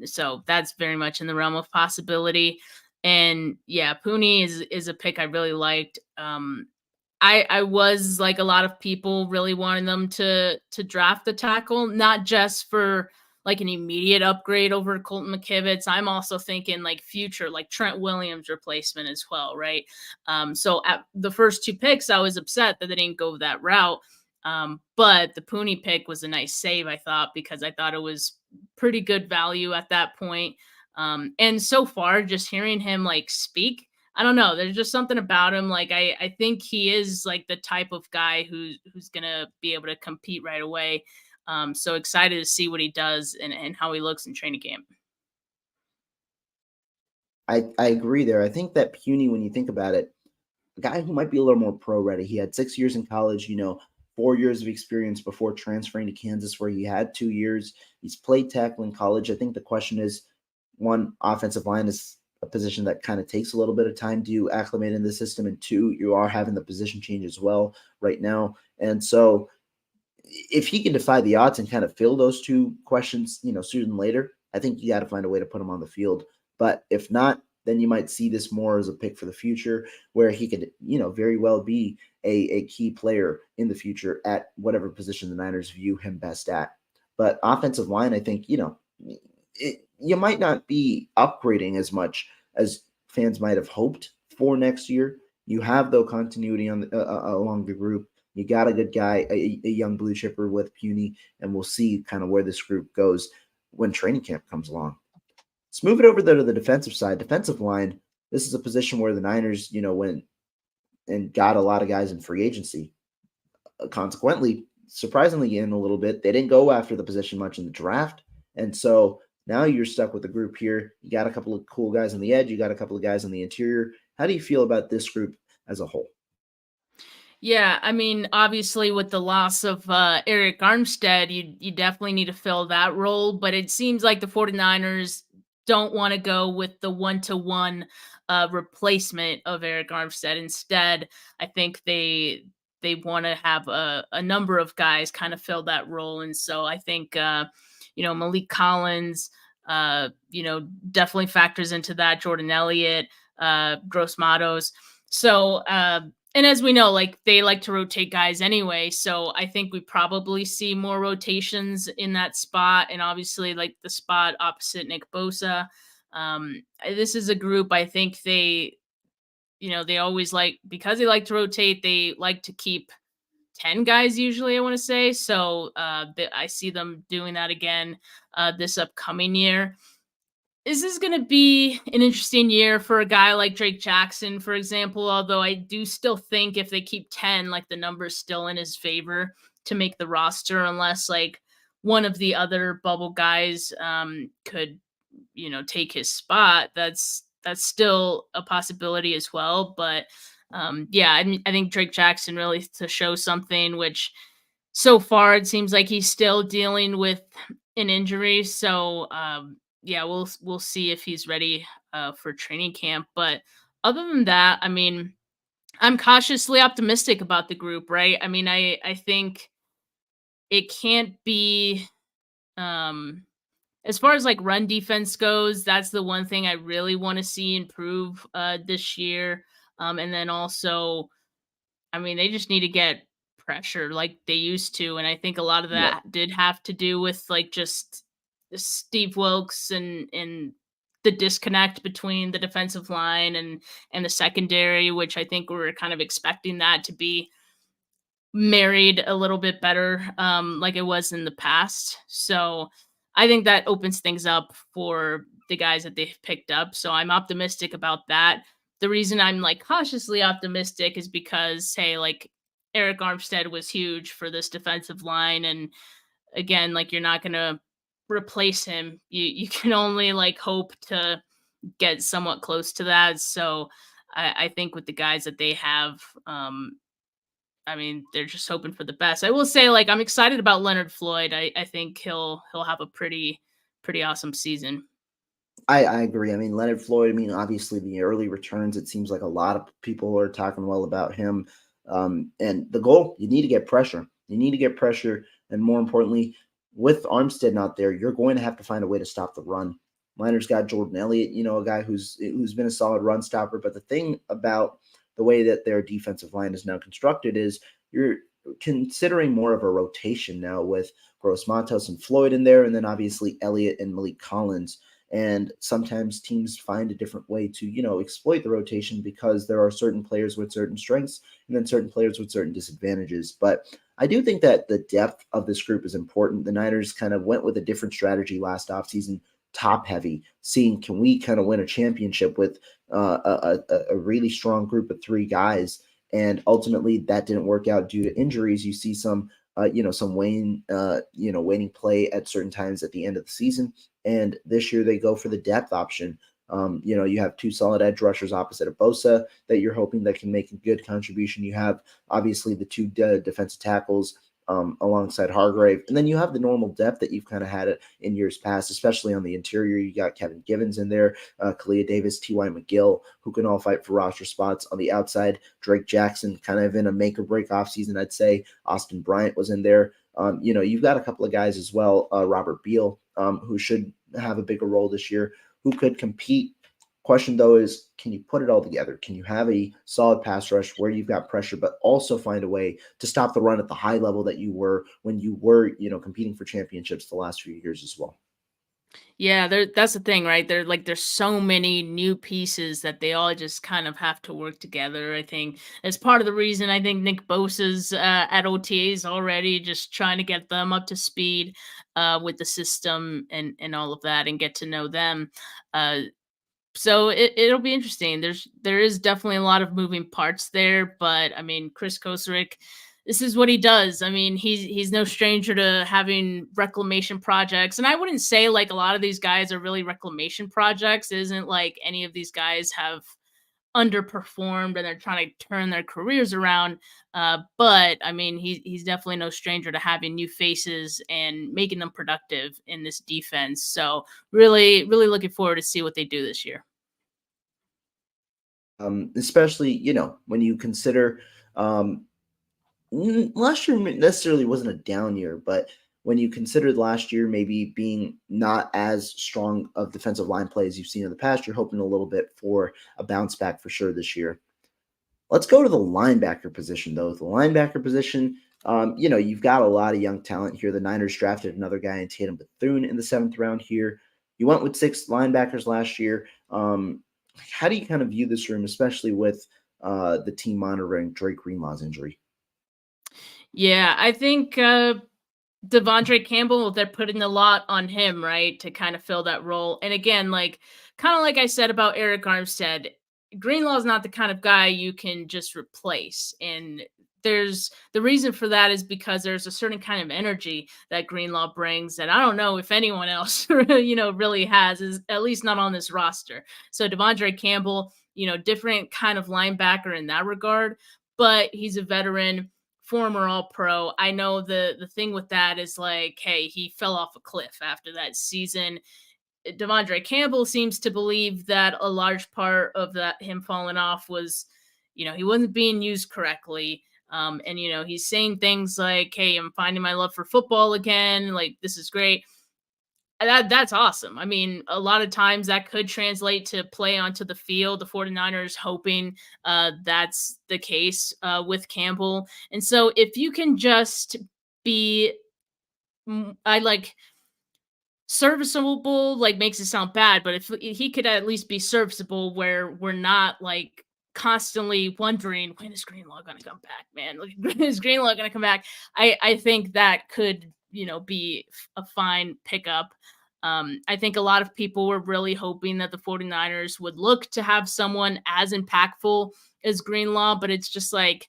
So that's very much in the realm of possibility. And yeah, Pooney is a pick I really liked. I was like a lot of people really wanting them to draft the tackle, not just for like an immediate upgrade over Colton McKivitz. I'm also thinking like future, like Trent Williams replacement as well, right? So at the first 2 picks, I was upset that they didn't go that route. But the Pooney pick was a nice save, I thought, because I thought it was pretty good value at that point. And so far, just hearing him like speak, I don't know. There's just something about him. Like I think he is like the type of guy who's gonna be able to compete right away. So excited to see what he does and how he looks in training camp. I agree there. I think that Puny, when you think about it, a guy who might be a little more pro ready. He had 6 years in college, 4 years of experience before transferring to Kansas, where he had 2 years. He's played tackle in college. I think the question is, one, offensive line is a position that kind of takes a little bit of time to acclimate in the system, and two, you are having the position change as well right now. And so if he can defy the odds and kind of fill those 2 questions, sooner than later, I think you got to find a way to put him on the field. But if not, then you might see this more as a pick for the future where he could, very well be a key player in the future at whatever position the Niners view him best at. But offensive line, I think, you might not be upgrading as much as fans might have hoped for next year. You have, though, continuity along the group. You got a good guy, a young blue chipper with Puny, and we'll see kind of where this group goes when training camp comes along. Let's move it over there to the defensive side. Defensive line, this is a position where the Niners, went and got a lot of guys in free agency. Consequently, surprisingly, in a little bit, they didn't go after the position much in the draft. And so now you're stuck with the group here. You got a couple of cool guys on the edge, you got a couple of guys on the interior. How do you feel about this group as a whole? Yeah, I mean, obviously with the loss of Eric Armstead, you definitely need to fill that role, but it seems like the 49ers don't want to go with the one-to-one replacement of Eric Armstead. Instead, I think they want to have a number of guys kind of fill that role. And so I think Malik Collins, definitely factors into that. Jordan Elliott, Gross Matos. So and as we know, like they like to rotate guys anyway. So I think we probably see more rotations in that spot. And obviously, like the spot opposite Nick Bosa. This is a group I think they always like, because they like to rotate, they like to keep 10 guys usually, I want to say. So I see them doing that again this upcoming year. This is going to be an interesting year for a guy like Drake Jackson, for example, although I do still think if they keep 10, like the number's still in his favor to make the roster, unless like one of the other bubble guys could, take his spot. That's still a possibility as well. But yeah, I think Drake Jackson really to show something, which so far it seems like he's still dealing with an injury. So yeah, we'll see if he's ready for training camp. But other than that, I mean, I'm cautiously optimistic about the group, right? I mean, I think it can't be um as far as like run defense goes, that's the one thing I really want to see improve this year. And then also, I mean, they just need to get pressure like they used to. And I think a lot of Yep. that did have to do with like just Steve Wilkes and the disconnect between the defensive line and the secondary, which I think we were kind of expecting that to be married a little bit better like it was in the past. So I think that opens things up for the guys that they've picked up. So I'm optimistic about that. The reason I'm like cautiously optimistic is because hey, like Eric Armstead was huge for this defensive line, and again, like you're not gonna replace him. You can only like hope to get somewhat close to that. So I think with the guys that they have, I mean, they're just hoping for the best. I will say, like, I'm excited about Leonard Floyd. I think he'll have a pretty awesome season. I agree. I mean, Leonard Floyd, I mean, obviously the early returns, it seems like a lot of people are talking well about him. And the goal, you need to get pressure. You need to get pressure. And more importantly, with Armstead not there, you're going to have to find a way to stop the run. Leonard's got Jordan Elliott, a guy who's been a solid run stopper. But the thing about the way that their defensive line is now constructed is you're considering more of a rotation now with Gross Matos and Floyd in there, and then obviously Elliott and Malik Collins. And sometimes teams find a different way to, exploit the rotation because there are certain players with certain strengths and then certain players with certain disadvantages. But I do think that the depth of this group is important. The Niners kind of went with a different strategy last offseason, top heavy, seeing can we kind of win a championship with a really strong group of three guys. And ultimately that didn't work out due to injuries. You see some some waning play at certain times at the end of the season. And this year they go for the depth option. You have two solid edge rushers opposite of Bosa that you're hoping that can make a good contribution. You have obviously the two defensive tackles alongside Hargrave. And then you have the normal depth that you've kind of had it in years past, especially on the interior. You got Kevin Givens in there, Kalia Davis, T.Y. McGill, who can all fight for roster spots. On the outside, Drake Jackson, kind of in a make or break offseason, I'd say. Austin Bryant was in there. You've got a couple of guys as well, Robert Beal, who should have a bigger role this year, who could compete. Question, though, is can you put it all together? Can you have a solid pass rush where you've got pressure, but also find a way to stop the run at the high level that you were when you were, competing for championships the last few years as well? Yeah, that's the thing, right? There's so many new pieces that they all just kind of have to work together. I think as part of the reason I think Nick Bosa's at OTAs already, just trying to get them up to speed with the system and all of that, and get to know them. Uh, so it'll be interesting. There is definitely a lot of moving parts there, but I mean, Chris Kosarick, this is what he does. I mean, he's no stranger to having reclamation projects, and I wouldn't say like a lot of these guys are really reclamation projects. It isn't like any of these guys have underperformed and they're trying to turn their careers around. But I mean, he's definitely no stranger to having new faces and making them productive in this defense. So really, really looking forward to see what they do this year. Especially, when you consider um, last year necessarily wasn't a down year, but when you considered last year maybe being not as strong of defensive line play as you've seen in the past, you're hoping a little bit for a bounce back for sure this year. Let's go to the linebacker position, though. The linebacker position, you've got a lot of young talent here. The Niners drafted another guy in Tatum Bethune in the 7th round here. You went with 6 linebackers last year. How do you kind of view this room, especially with the team monitoring Drake Greenlaw's injury? Yeah, I think Devondre Campbell, they're putting a lot on him, right, to kind of fill that role. And again, like kind of like I said about Eric Armstead, Greenlaw is not the kind of guy you can just replace. And there's the reason for that is because there's a certain kind of energy that Greenlaw brings that I don't know if anyone else really has, is at least not on this roster. So Devondre Campbell, different kind of linebacker in that regard, but he's a veteran, former all pro. I know the thing with that is like, hey, he fell off a cliff after that season. Devondre Campbell seems to believe that a large part of that him falling off was, he wasn't being used correctly. And he's saying things like, hey, I'm finding my love for football again. Like, this is great. That's awesome. I mean, a lot of times that could translate to play onto the field. The 49ers hoping that's the case with Campbell. And so if you can just be I like serviceable, like makes it sound bad, but if he could at least be serviceable where we're not like constantly wondering when is Greenlaw going to come back, man? Like, when is Greenlaw going to come back? I think that could, be a fine pickup. I think a lot of people were really hoping that the 49ers would look to have someone as impactful as Greenlaw, but it's just like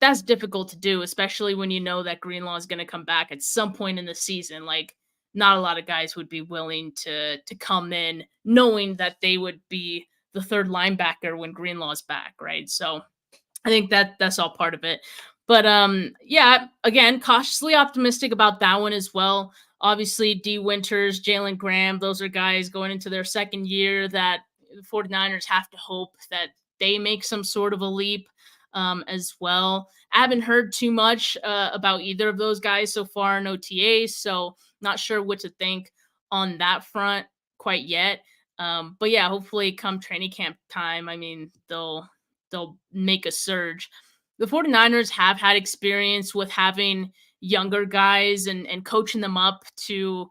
that's difficult to do, especially when you know that Greenlaw is going to come back at some point in the season. Like, not a lot of guys would be willing to come in knowing that they would be the third linebacker when Greenlaw's back, right? So I think that's all part of it. But yeah, again, cautiously optimistic about that one as well. Obviously, D Winters, Jalen Graham, those are guys going into their second year that the 49ers have to hope that they make some sort of a leap as well. I haven't heard too much about either of those guys so far in OTAs, so not sure what to think on that front quite yet. But yeah, hopefully come training camp time, I mean, they'll make a surge. The 49ers have had experience with having younger guys and coaching them up to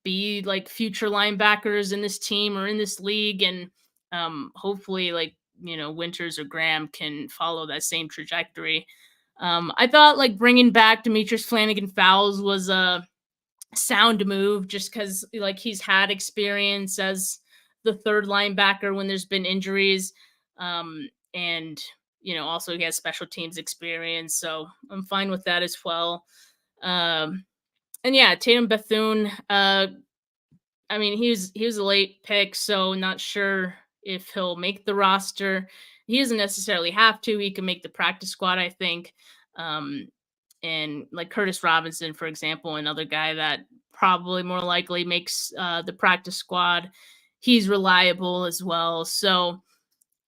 be like future linebackers in this team or in this league. And hopefully like, Winters or Graham can follow that same trajectory. I thought like bringing back Demetrius Flanagan Fowles was a sound move just because like he's had experience as the third linebacker when there's been injuries. And also he has special teams experience, so I'm fine with that as well. And yeah, Tatum Bethune, I mean, he was a late pick, so not sure if he'll make the roster. He doesn't necessarily have to. He can make the practice squad, I think. Um, and like Curtis Robinson, for example, another guy that probably more likely makes the practice squad. He's reliable as well. So,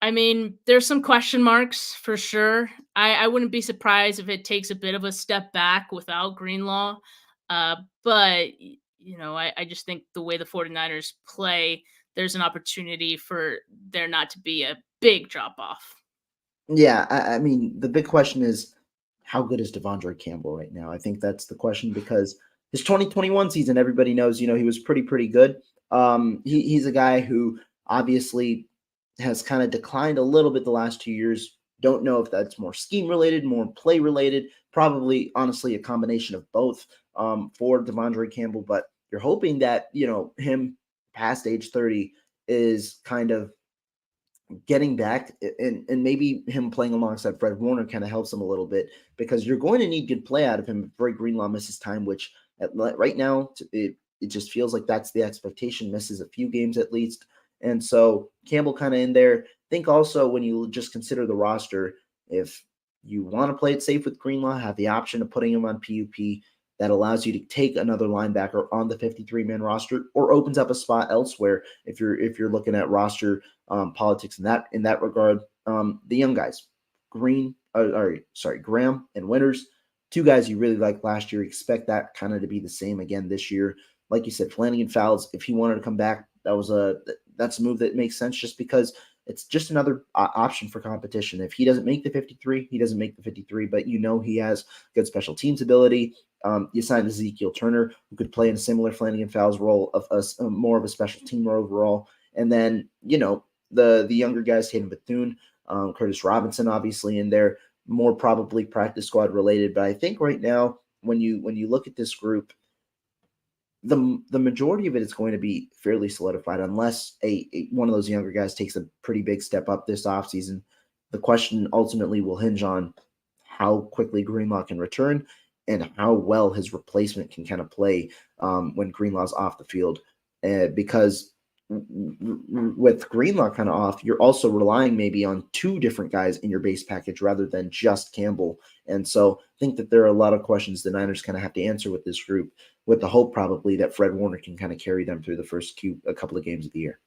I mean, there's some question marks for sure. I wouldn't be surprised if it takes a bit of a step back without Greenlaw. But I just think the way the 49ers play, there's an opportunity for there not to be a big drop off. Yeah, I mean, the big question is how good is Devondre Campbell right now? I think that's the question because his 2021 season, everybody knows, he was pretty good. He's a guy who obviously has kind of declined a little bit the last 2 years. Don't know if that's more scheme related, more play related. Probably, honestly, a combination of both for Devondre Campbell. But you're hoping that him past age 30 is kind of getting back and maybe him playing alongside Fred Warner kind of helps him a little bit because you're going to need good play out of him if Roy Greenlaw misses time, which right now it just feels like that's the expectation, misses a few games at least. And so Campbell kind of in there think also when you just consider the roster, if you want to play it safe with Greenlaw, have the option of putting him on PUP that allows you to take another linebacker on the 53-man roster, or opens up a spot elsewhere if you're looking at roster politics in that regard. The young guys, Graham and Winters, two guys you really liked last year. Expect that kind of to be the same again this year. Like you said, Flanagan Fowles, if he wanted to come back, that's a move that makes sense just because it's just another option for competition. If he doesn't make the 53, he doesn't make the 53, but he has good special teams ability. You signed Ezekiel Turner, who could play in a similar Flanagan Fowles role of more of a special team overall. And then, the younger guys, Hayden Bethune, Curtis Robinson, obviously in there, more probably practice squad related. But I think right now, when you look at this group, the majority of it is going to be fairly solidified unless one of those younger guys takes a pretty big step up this offseason. The question ultimately will hinge on how quickly Greenlaw can return and how well his replacement can kind of play when Greenlaw's off the field. Because with Greenlaw kind of off, you're also relying maybe on two different guys in your base package rather than just Campbell. And so I think that there are a lot of questions the Niners kind of have to answer with this group, with the hope probably that Fred Warner can kind of carry them through the first a couple of games of the year.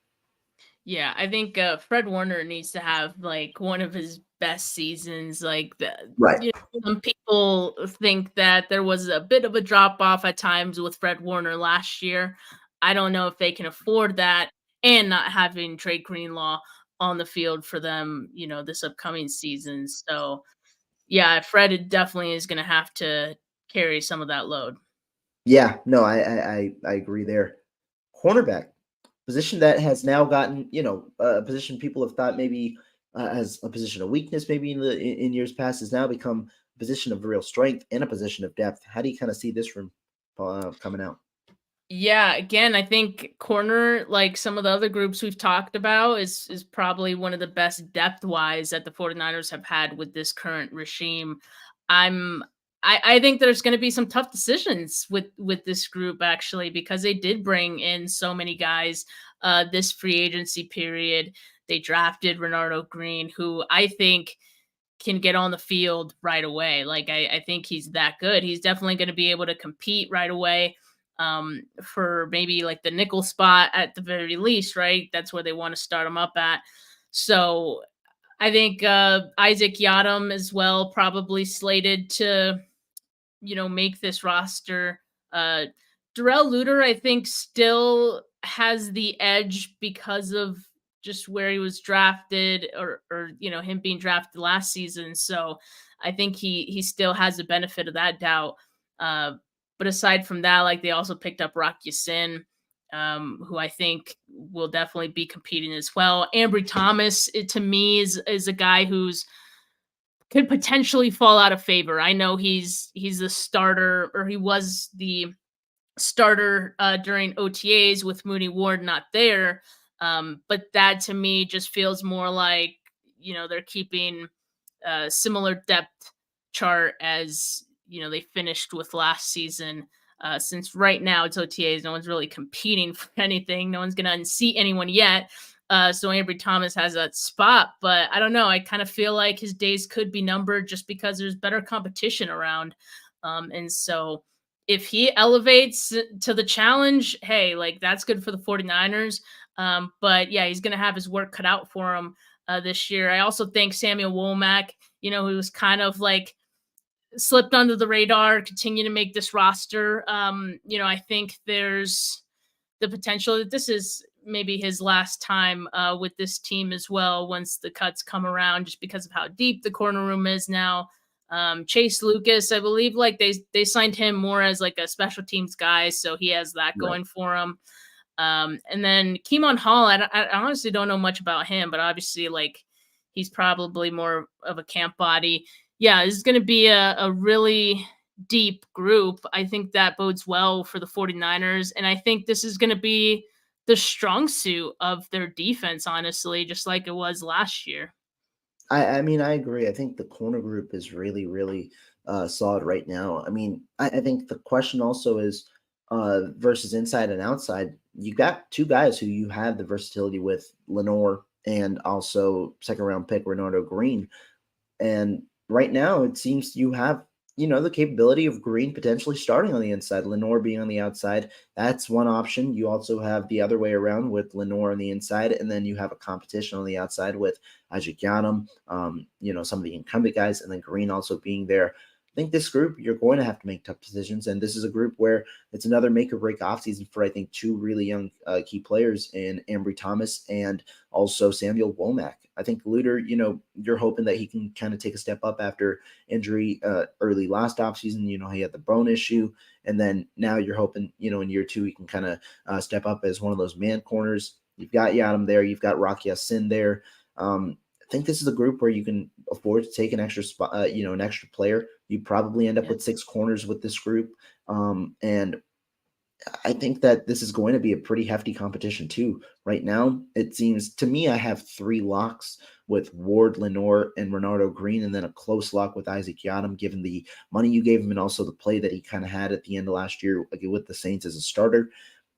Yeah, I think Fred Warner needs to have like one of his best seasons. Right. Some people think that there was a bit of a drop off at times with Fred Warner last year. I don't know if they can afford that and not having Trey Greenlaw on the field for them, this upcoming season. So, yeah, Fred definitely is going to have to carry some of that load. Yeah, no, I agree there. Cornerback, position that has now gotten, a position people have thought maybe as a position of weakness, maybe in years past, has now become a position of real strength and a position of depth. How do you kind of see this room coming out? Yeah, again, I think corner, like some of the other groups we've talked about, is probably one of the best depth-wise that the 49ers have had with this current regime. I'm I think there's gonna be some tough decisions with this group actually, because they did bring in so many guys this free agency period. They drafted Renardo Green, who I think can get on the field right away. Like I think he's that good. He's definitely going to be able to compete right away for maybe like the nickel spot at the very least, right? That's where they want to start him up at. So I think Isaac Yadam as well, probably slated to, make this roster. Darrell Luter, I think, still has the edge because of just where he was drafted, or him being drafted last season. So I think he still has the benefit of that doubt. But aside from that, like they also picked up Rock Yasin, who I think will definitely be competing as well. Ambry Thomas, to me, is a guy who's could potentially fall out of favor. I know he's the starter, or he was the starter during OTAs with Mooney Ward not there. But that to me just feels more like, they're keeping a similar depth chart as, they finished with last season. Since right now it's OTAs, no one's really competing for anything. No one's going to unseat anyone yet. So Ambry Thomas has that spot, but I don't know. I kind of feel like his days could be numbered just because there's better competition around. And so if he elevates to the challenge, hey, like that's good for the 49ers. But yeah, he's going to have his work cut out for him this year. I also think Samuel Womack, who was kind of like slipped under the radar, continue to make this roster. I think there's the potential that this is maybe his last time with this team as well once the cuts come around, just because of how deep the corner room is now. Chase Lucas, I believe, like they signed him more as like a special teams guy, so he has that going for him. And then Keemon Hall, I honestly don't know much about him, but obviously like he's probably more of a camp body. Yeah, this is going to be a really deep group. I think that bodes well for the 49ers, and I think this is going to be the strong suit of their defense, honestly, just like it was last year. I mean, I agree. I think the corner group is really, really solid right now. I mean, I think the question also is versus inside and outside. You got two guys who you have the versatility with, Lenore and also second round pick Renardo Green. And right now, it seems you have, the capability of Green potentially starting on the inside, Lenore being on the outside. That's one option. You also have the other way around with Lenore on the inside, and then you have a competition on the outside with Isaac Yanam, some of the incumbent guys, and then Green also being there. I think this group, you're going to have to make tough decisions. And this is a group where it's another make or break offseason for, I think, two really young key players in Ambry Thomas and also Samuel Womack. I think Luter, you're hoping that he can kind of take a step up after injury early last offseason. He had the bone issue. And then now you're hoping, in year two, he can kind of step up as one of those man corners. You've got Yadam there. You've got Rocky Sin there. I think this is a group where you can afford to take an extra spot, an extra player. You probably end up with 6 corners with this group. And I think that this is going to be a pretty hefty competition too. Right now, it seems to me I have 3 locks with Ward, Lenore, and Renardo Green, and then a close lock with Isaac Yadam, given the money you gave him and also the play that he kind of had at the end of last year with the Saints as a starter.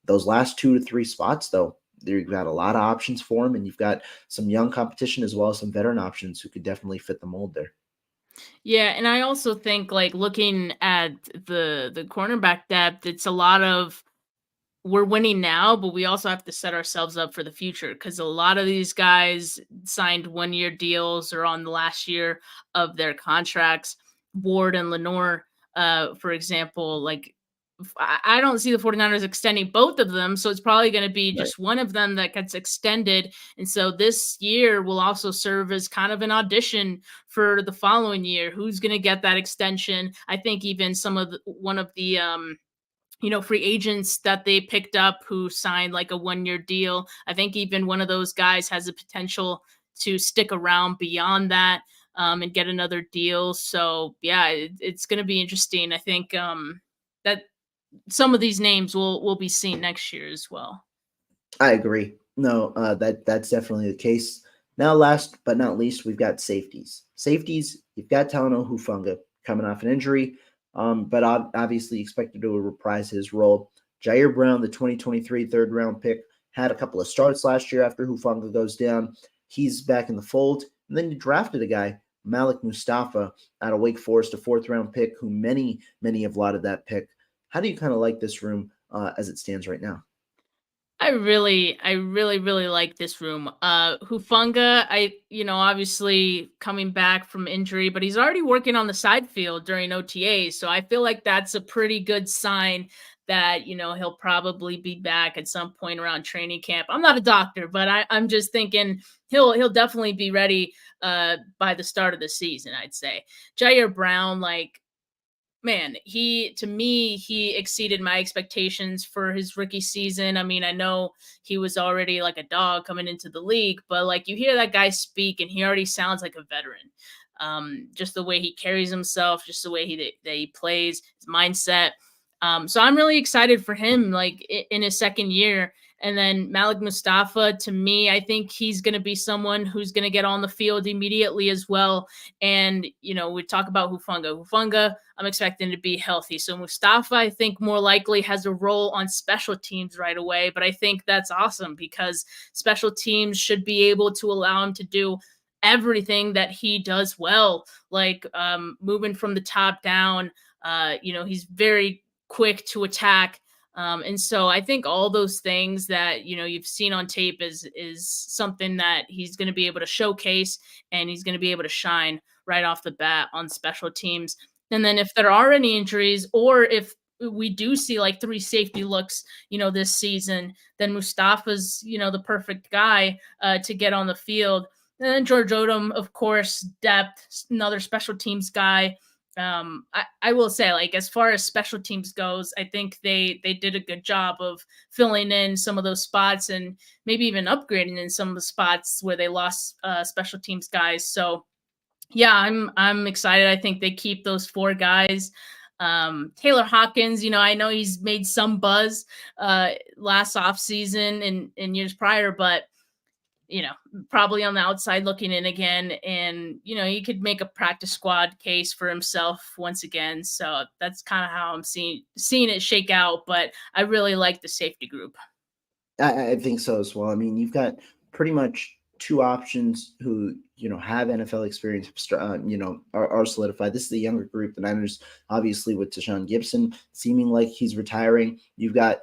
Those last 2 to 3 spots, though, you've got a lot of options for him, and you've got some young competition as well as some veteran options who could definitely fit the mold there. Yeah, and I also think like looking at the cornerback depth, it's a lot of we're winning now, but we also have to set ourselves up for the future because a lot of these guys signed 1-year deals or on the last year of their contracts. Ward and Lenore, for example, like I don't see the 49ers extending both of them. So it's probably going to be Right. just one of them that gets extended. And so this year will also serve as kind of an audition for the following year. Who's going to get that extension? I think even one of the, free agents that they picked up who signed like a 1-year deal. I think even one of those guys has the potential to stick around beyond that and get another deal. So yeah, it's going to be interesting. I think that some of these names will be seen next year as well. I agree. No, that's definitely the case. Now, last but not least, we've got safeties. Safeties, you've got Talano Hufunga coming off an injury, but obviously expected to reprise his role. Jair Brown, the 2023 third round pick, had a couple of starts last year after Hufunga goes down. He's back in the fold. And then you drafted a guy, Malik Mustafa, out of Wake Forest, a fourth round pick, who many have lauded that pick. How do you kind of like this room as it stands right now? I really like this room. Hufunga, obviously coming back from injury, but he's already working on the side field during OTAs. So I feel like that's a pretty good sign that, he'll probably be back at some point around training camp. I'm not a doctor, but I'm just thinking he'll definitely be ready by the start of the season, I'd say. Jair Brown, like man, he exceeded my expectations for his rookie season. I mean, I know he was already like a dog coming into the league, but like you hear that guy speak and he already sounds like a veteran. Just the way he carries himself, just the way that he plays, his mindset. So I'm really excited for him, like in his second year. And then Malik Mustafa, to me, I think he's going to be someone who's going to get on the field immediately as well. And, we talk about Hufunga. Hufunga, I'm expecting to be healthy. So Mustafa, I think more likely has a role on special teams right away. But I think that's awesome because special teams should be able to allow him to do everything that he does well, like moving from the top down. He's very quick to attack. And so I think all those things that you've seen on tape is something that he's going to be able to showcase and he's going to be able to shine right off the bat on special teams. And then if there are any injuries or if we do see like 3 safety looks, this season, then Mustafa's, the perfect guy to get on the field. And then George Odom, of course, depth, another special teams guy. I will say, like, as far as special teams goes, I think they did a good job of filling in some of those spots and maybe even upgrading in some of the spots where they lost special teams guys. So yeah, I'm excited. I think they keep those 4 guys. Taylor Hawkins, I know he's made some buzz last offseason and in years prior, but probably on the outside looking in again. And, he could make a practice squad case for himself once again. So that's kind of how I'm seeing it shake out. But I really like the safety group. I think so as well. I mean, you've got pretty much two options who have NFL experience, are solidified. This is the younger group. The Niners, obviously, with Deshaun Gibson seeming like he's retiring. You've got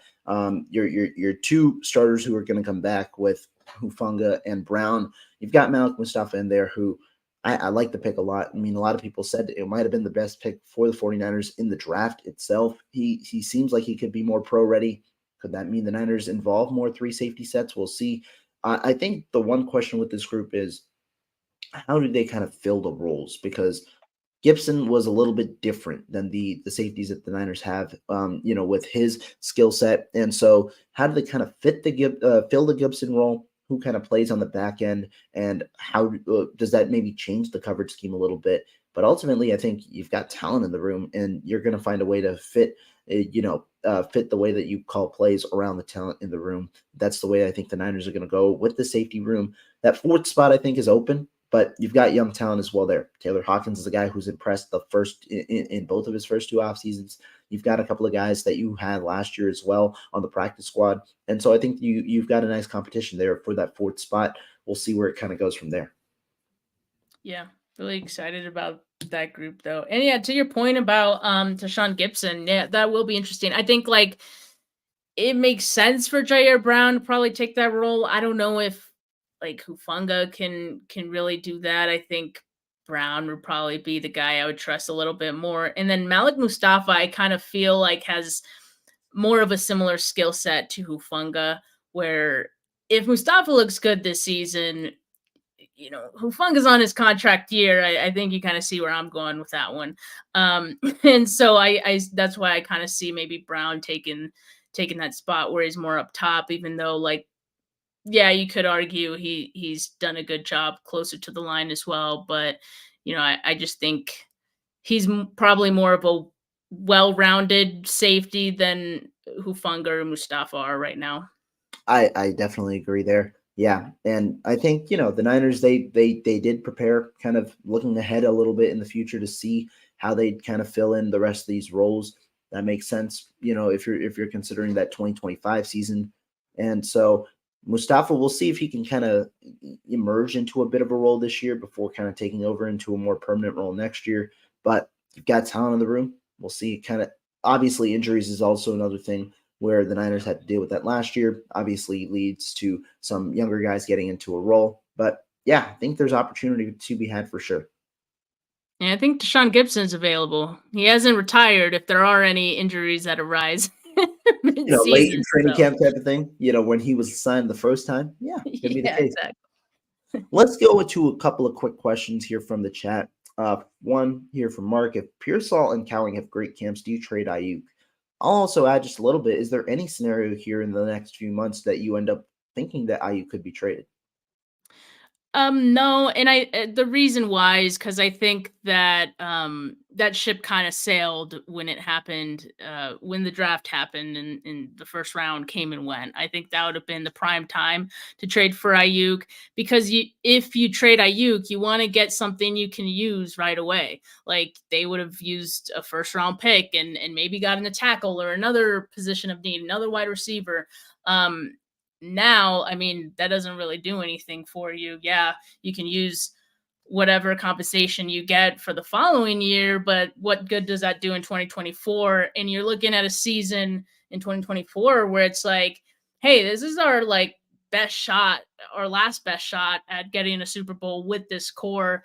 your two starters who are going to come back with Hufunga and Brown. You've got Malik Mustafa in there who I like the pick a lot. I mean, a lot of people said it might have been the best pick for the 49ers in the draft itself. He seems like he could be more pro ready. Could that mean the Niners involve more three safety sets? We'll see. I think the one question with this group is how do they kind of fill the roles? Because Gibson was a little bit different than the safeties that the Niners have, with his skill set. And so, how do they kind of fill the Gibson role? Who kind of plays on the back end, and how does that maybe change the coverage scheme a little bit? But ultimately, I think you've got talent in the room, and you're going to find a way to fit the way that you call plays around the talent in the room. That's the way I think the Niners are going to go with the safety room. That fourth spot, I think, is open, but you've got young talent as well there. Taylor Hawkins is a guy who's impressed the first in both of his first two off seasons. You've got a couple of guys that you had last year as well on the practice squad. And so I think you've got a nice competition there for that fourth spot. We'll see where it kind of goes from there. Yeah, really excited about that group though. And yeah, to your point about Deshaun Gibson, yeah, that will be interesting. I think like it makes sense for Jair Brown to probably take that role. I don't know if like Hufunga can really do that. I think Brown would probably be the guy I would trust a little bit more. And then Malik Mustafa, I kind of feel like has more of a similar skill set to Hufunga, where if Mustafa looks good this season, Hufunga's on his contract year. I think you kind of see where I'm going with that one. And so I that's why I kind of see maybe Brown taking that spot where he's more up top, even though like yeah, you could argue he's done a good job closer to the line as well. But I just think he's probably more of a well-rounded safety than Hufunga or Mustafa are right now. I definitely agree there. Yeah, and I think the Niners they did prepare, kind of looking ahead a little bit in the future to see how they kind of fill in the rest of these roles. That makes sense, if you're considering that 2025 season, and so Mustafa, we'll see if he can kind of emerge into a bit of a role this year before kind of taking over into a more permanent role next year. But you've got talent in the room. We'll see. Kind of obviously injuries is also another thing where the Niners had to deal with that last year. Obviously leads to some younger guys getting into a role. But yeah, I think there's opportunity to be had for sure. And I think Deshaun Gibson's available. He hasn't retired if there are any injuries that arise Late in mid-season. training So camp type of thing, when he was signed the first time. Yeah, could be the yeah, case. exactly. Let's go into a couple of quick questions here from the chat. One here from Mark. If Pearsall and Cowing have great camps, do you trade Ayuk? I'll also add just a little bit. Is there any scenario here in the next few months that you end up thinking that Ayuk could be traded? No, and the reason why is because I think that that ship kind of sailed when it happened, when the draft happened and the first round came and went. I think that would have been the prime time to trade for Ayuk because if you trade Ayuk, you want to get something you can use right away. Like they would have used a first round pick and maybe gotten a tackle or another position of need, another wide receiver. Now, I mean, that doesn't really do anything for you. Yeah, you can use whatever compensation you get for the following year, but what good does that do in 2024? And you're looking at a season in 2024 where it's like, hey, this is our like best shot, our last best shot at getting a Super Bowl with this core.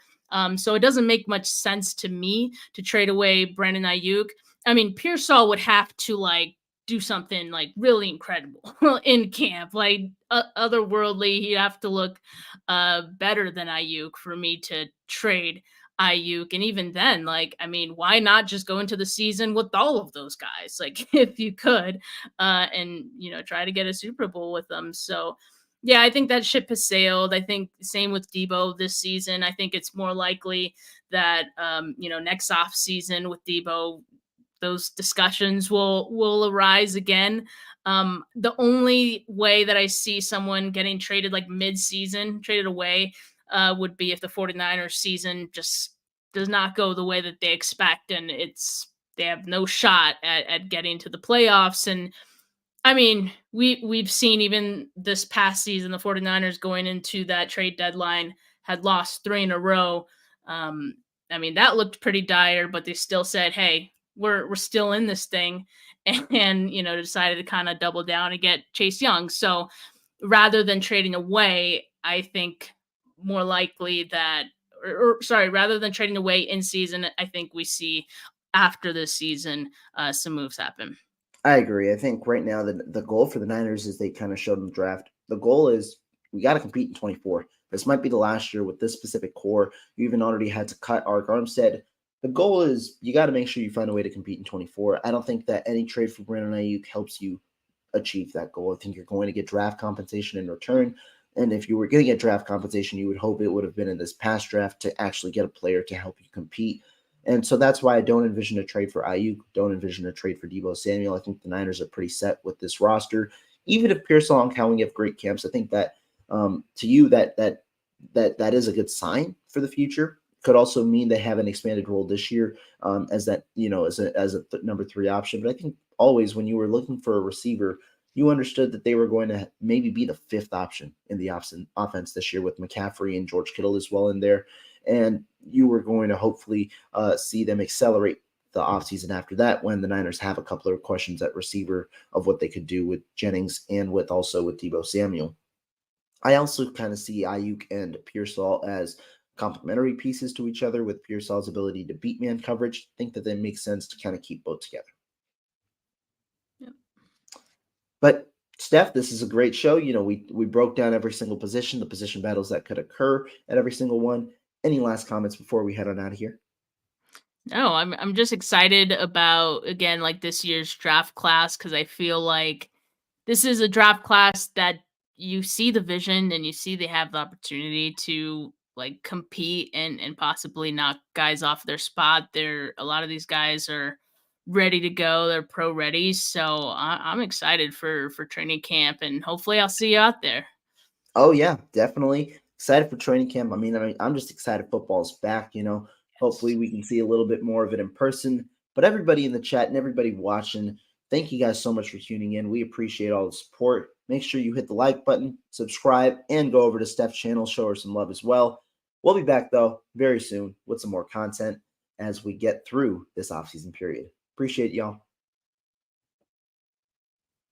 So it doesn't make much sense to me to trade away Brandon Ayuk. I mean, Pearsall would have to like do something like really incredible in camp, like otherworldly. He'd have to look better than Ayuk for me to trade Ayuk. And even then, like, I mean, why not just go into the season with all of those guys? Like, if you could, and try to get a Super Bowl with them. So, yeah, I think that ship has sailed. I think same with Debo this season. I think it's more likely that next off season with Debo, those discussions will arise again. The only way that I see someone getting traded like mid-season, traded away, would be if the 49ers season just does not go the way that they expect and they have no shot at getting to the playoffs. And I mean, we've seen even this past season, the 49ers going into that trade deadline had lost 3 in a row. Um, I mean, that looked pretty dire, but they still said, "Hey, we're still in this thing," and decided to kind of double down and get Chase Young. So rather than trading away, I think more likely that, or sorry, rather than trading away in season, I think we see after this season some moves happen. I agree. I think right now the goal for the Niners is they kind of showed in the draft. The goal is we got to compete in 24. This might be the last year with this specific core. You even already had to cut Ark Armstead. The goal is you got to make sure you find a way to compete in 24. I don't think that any trade for Brandon Ayuk helps you achieve that goal. I think you're going to get draft compensation in return. And if you were going to get draft compensation, you would hope it would have been in this past draft to actually get a player to help you compete. And so that's why I don't envision a trade for Ayuk, don't envision a trade for Deebo Samuel. I think the Niners are pretty set with this roster. Even if Pearsall and Cowan have great camps, I think that to you that is a good sign for the future. Could also mean they have an expanded role this year as that as a number 3 option. But I think always when you were looking for a receiver, you understood that they were going to maybe be the 5th option in the offense this year with McCaffrey and George Kittle as well in there. And you were going to hopefully see them accelerate the offseason after that when the Niners have a couple of questions at receiver of what they could do with Jennings and with Deebo Samuel. I also kind of see Ayuk and Pearsall as complementary pieces to each other with Pearsall's ability to beat man coverage. I think that they make sense to kind of keep both together. Yep. But Steph, this is a great show. We broke down every single position, the position battles that could occur at every single one. Any last comments before we head on out of here? No, I'm just excited about, again, like, this year's draft class, because I feel like this is a draft class that you see the vision and you see they have the opportunity to, like, compete and possibly knock guys off their spot. A lot of these guys are ready to go. They're pro ready. So I'm excited for training camp, and hopefully I'll see you out there. Oh yeah, definitely excited for training camp. I'm just excited football's back. Hopefully Yes. we can see a little bit more of it in person. But everybody in the chat and everybody watching, thank you guys so much for tuning in. We appreciate all the support. Make sure you hit the like button, subscribe, and go over to Steph's channel. Show her some love as well. We'll be back though very soon with some more content as we get through this offseason period. Appreciate y'all.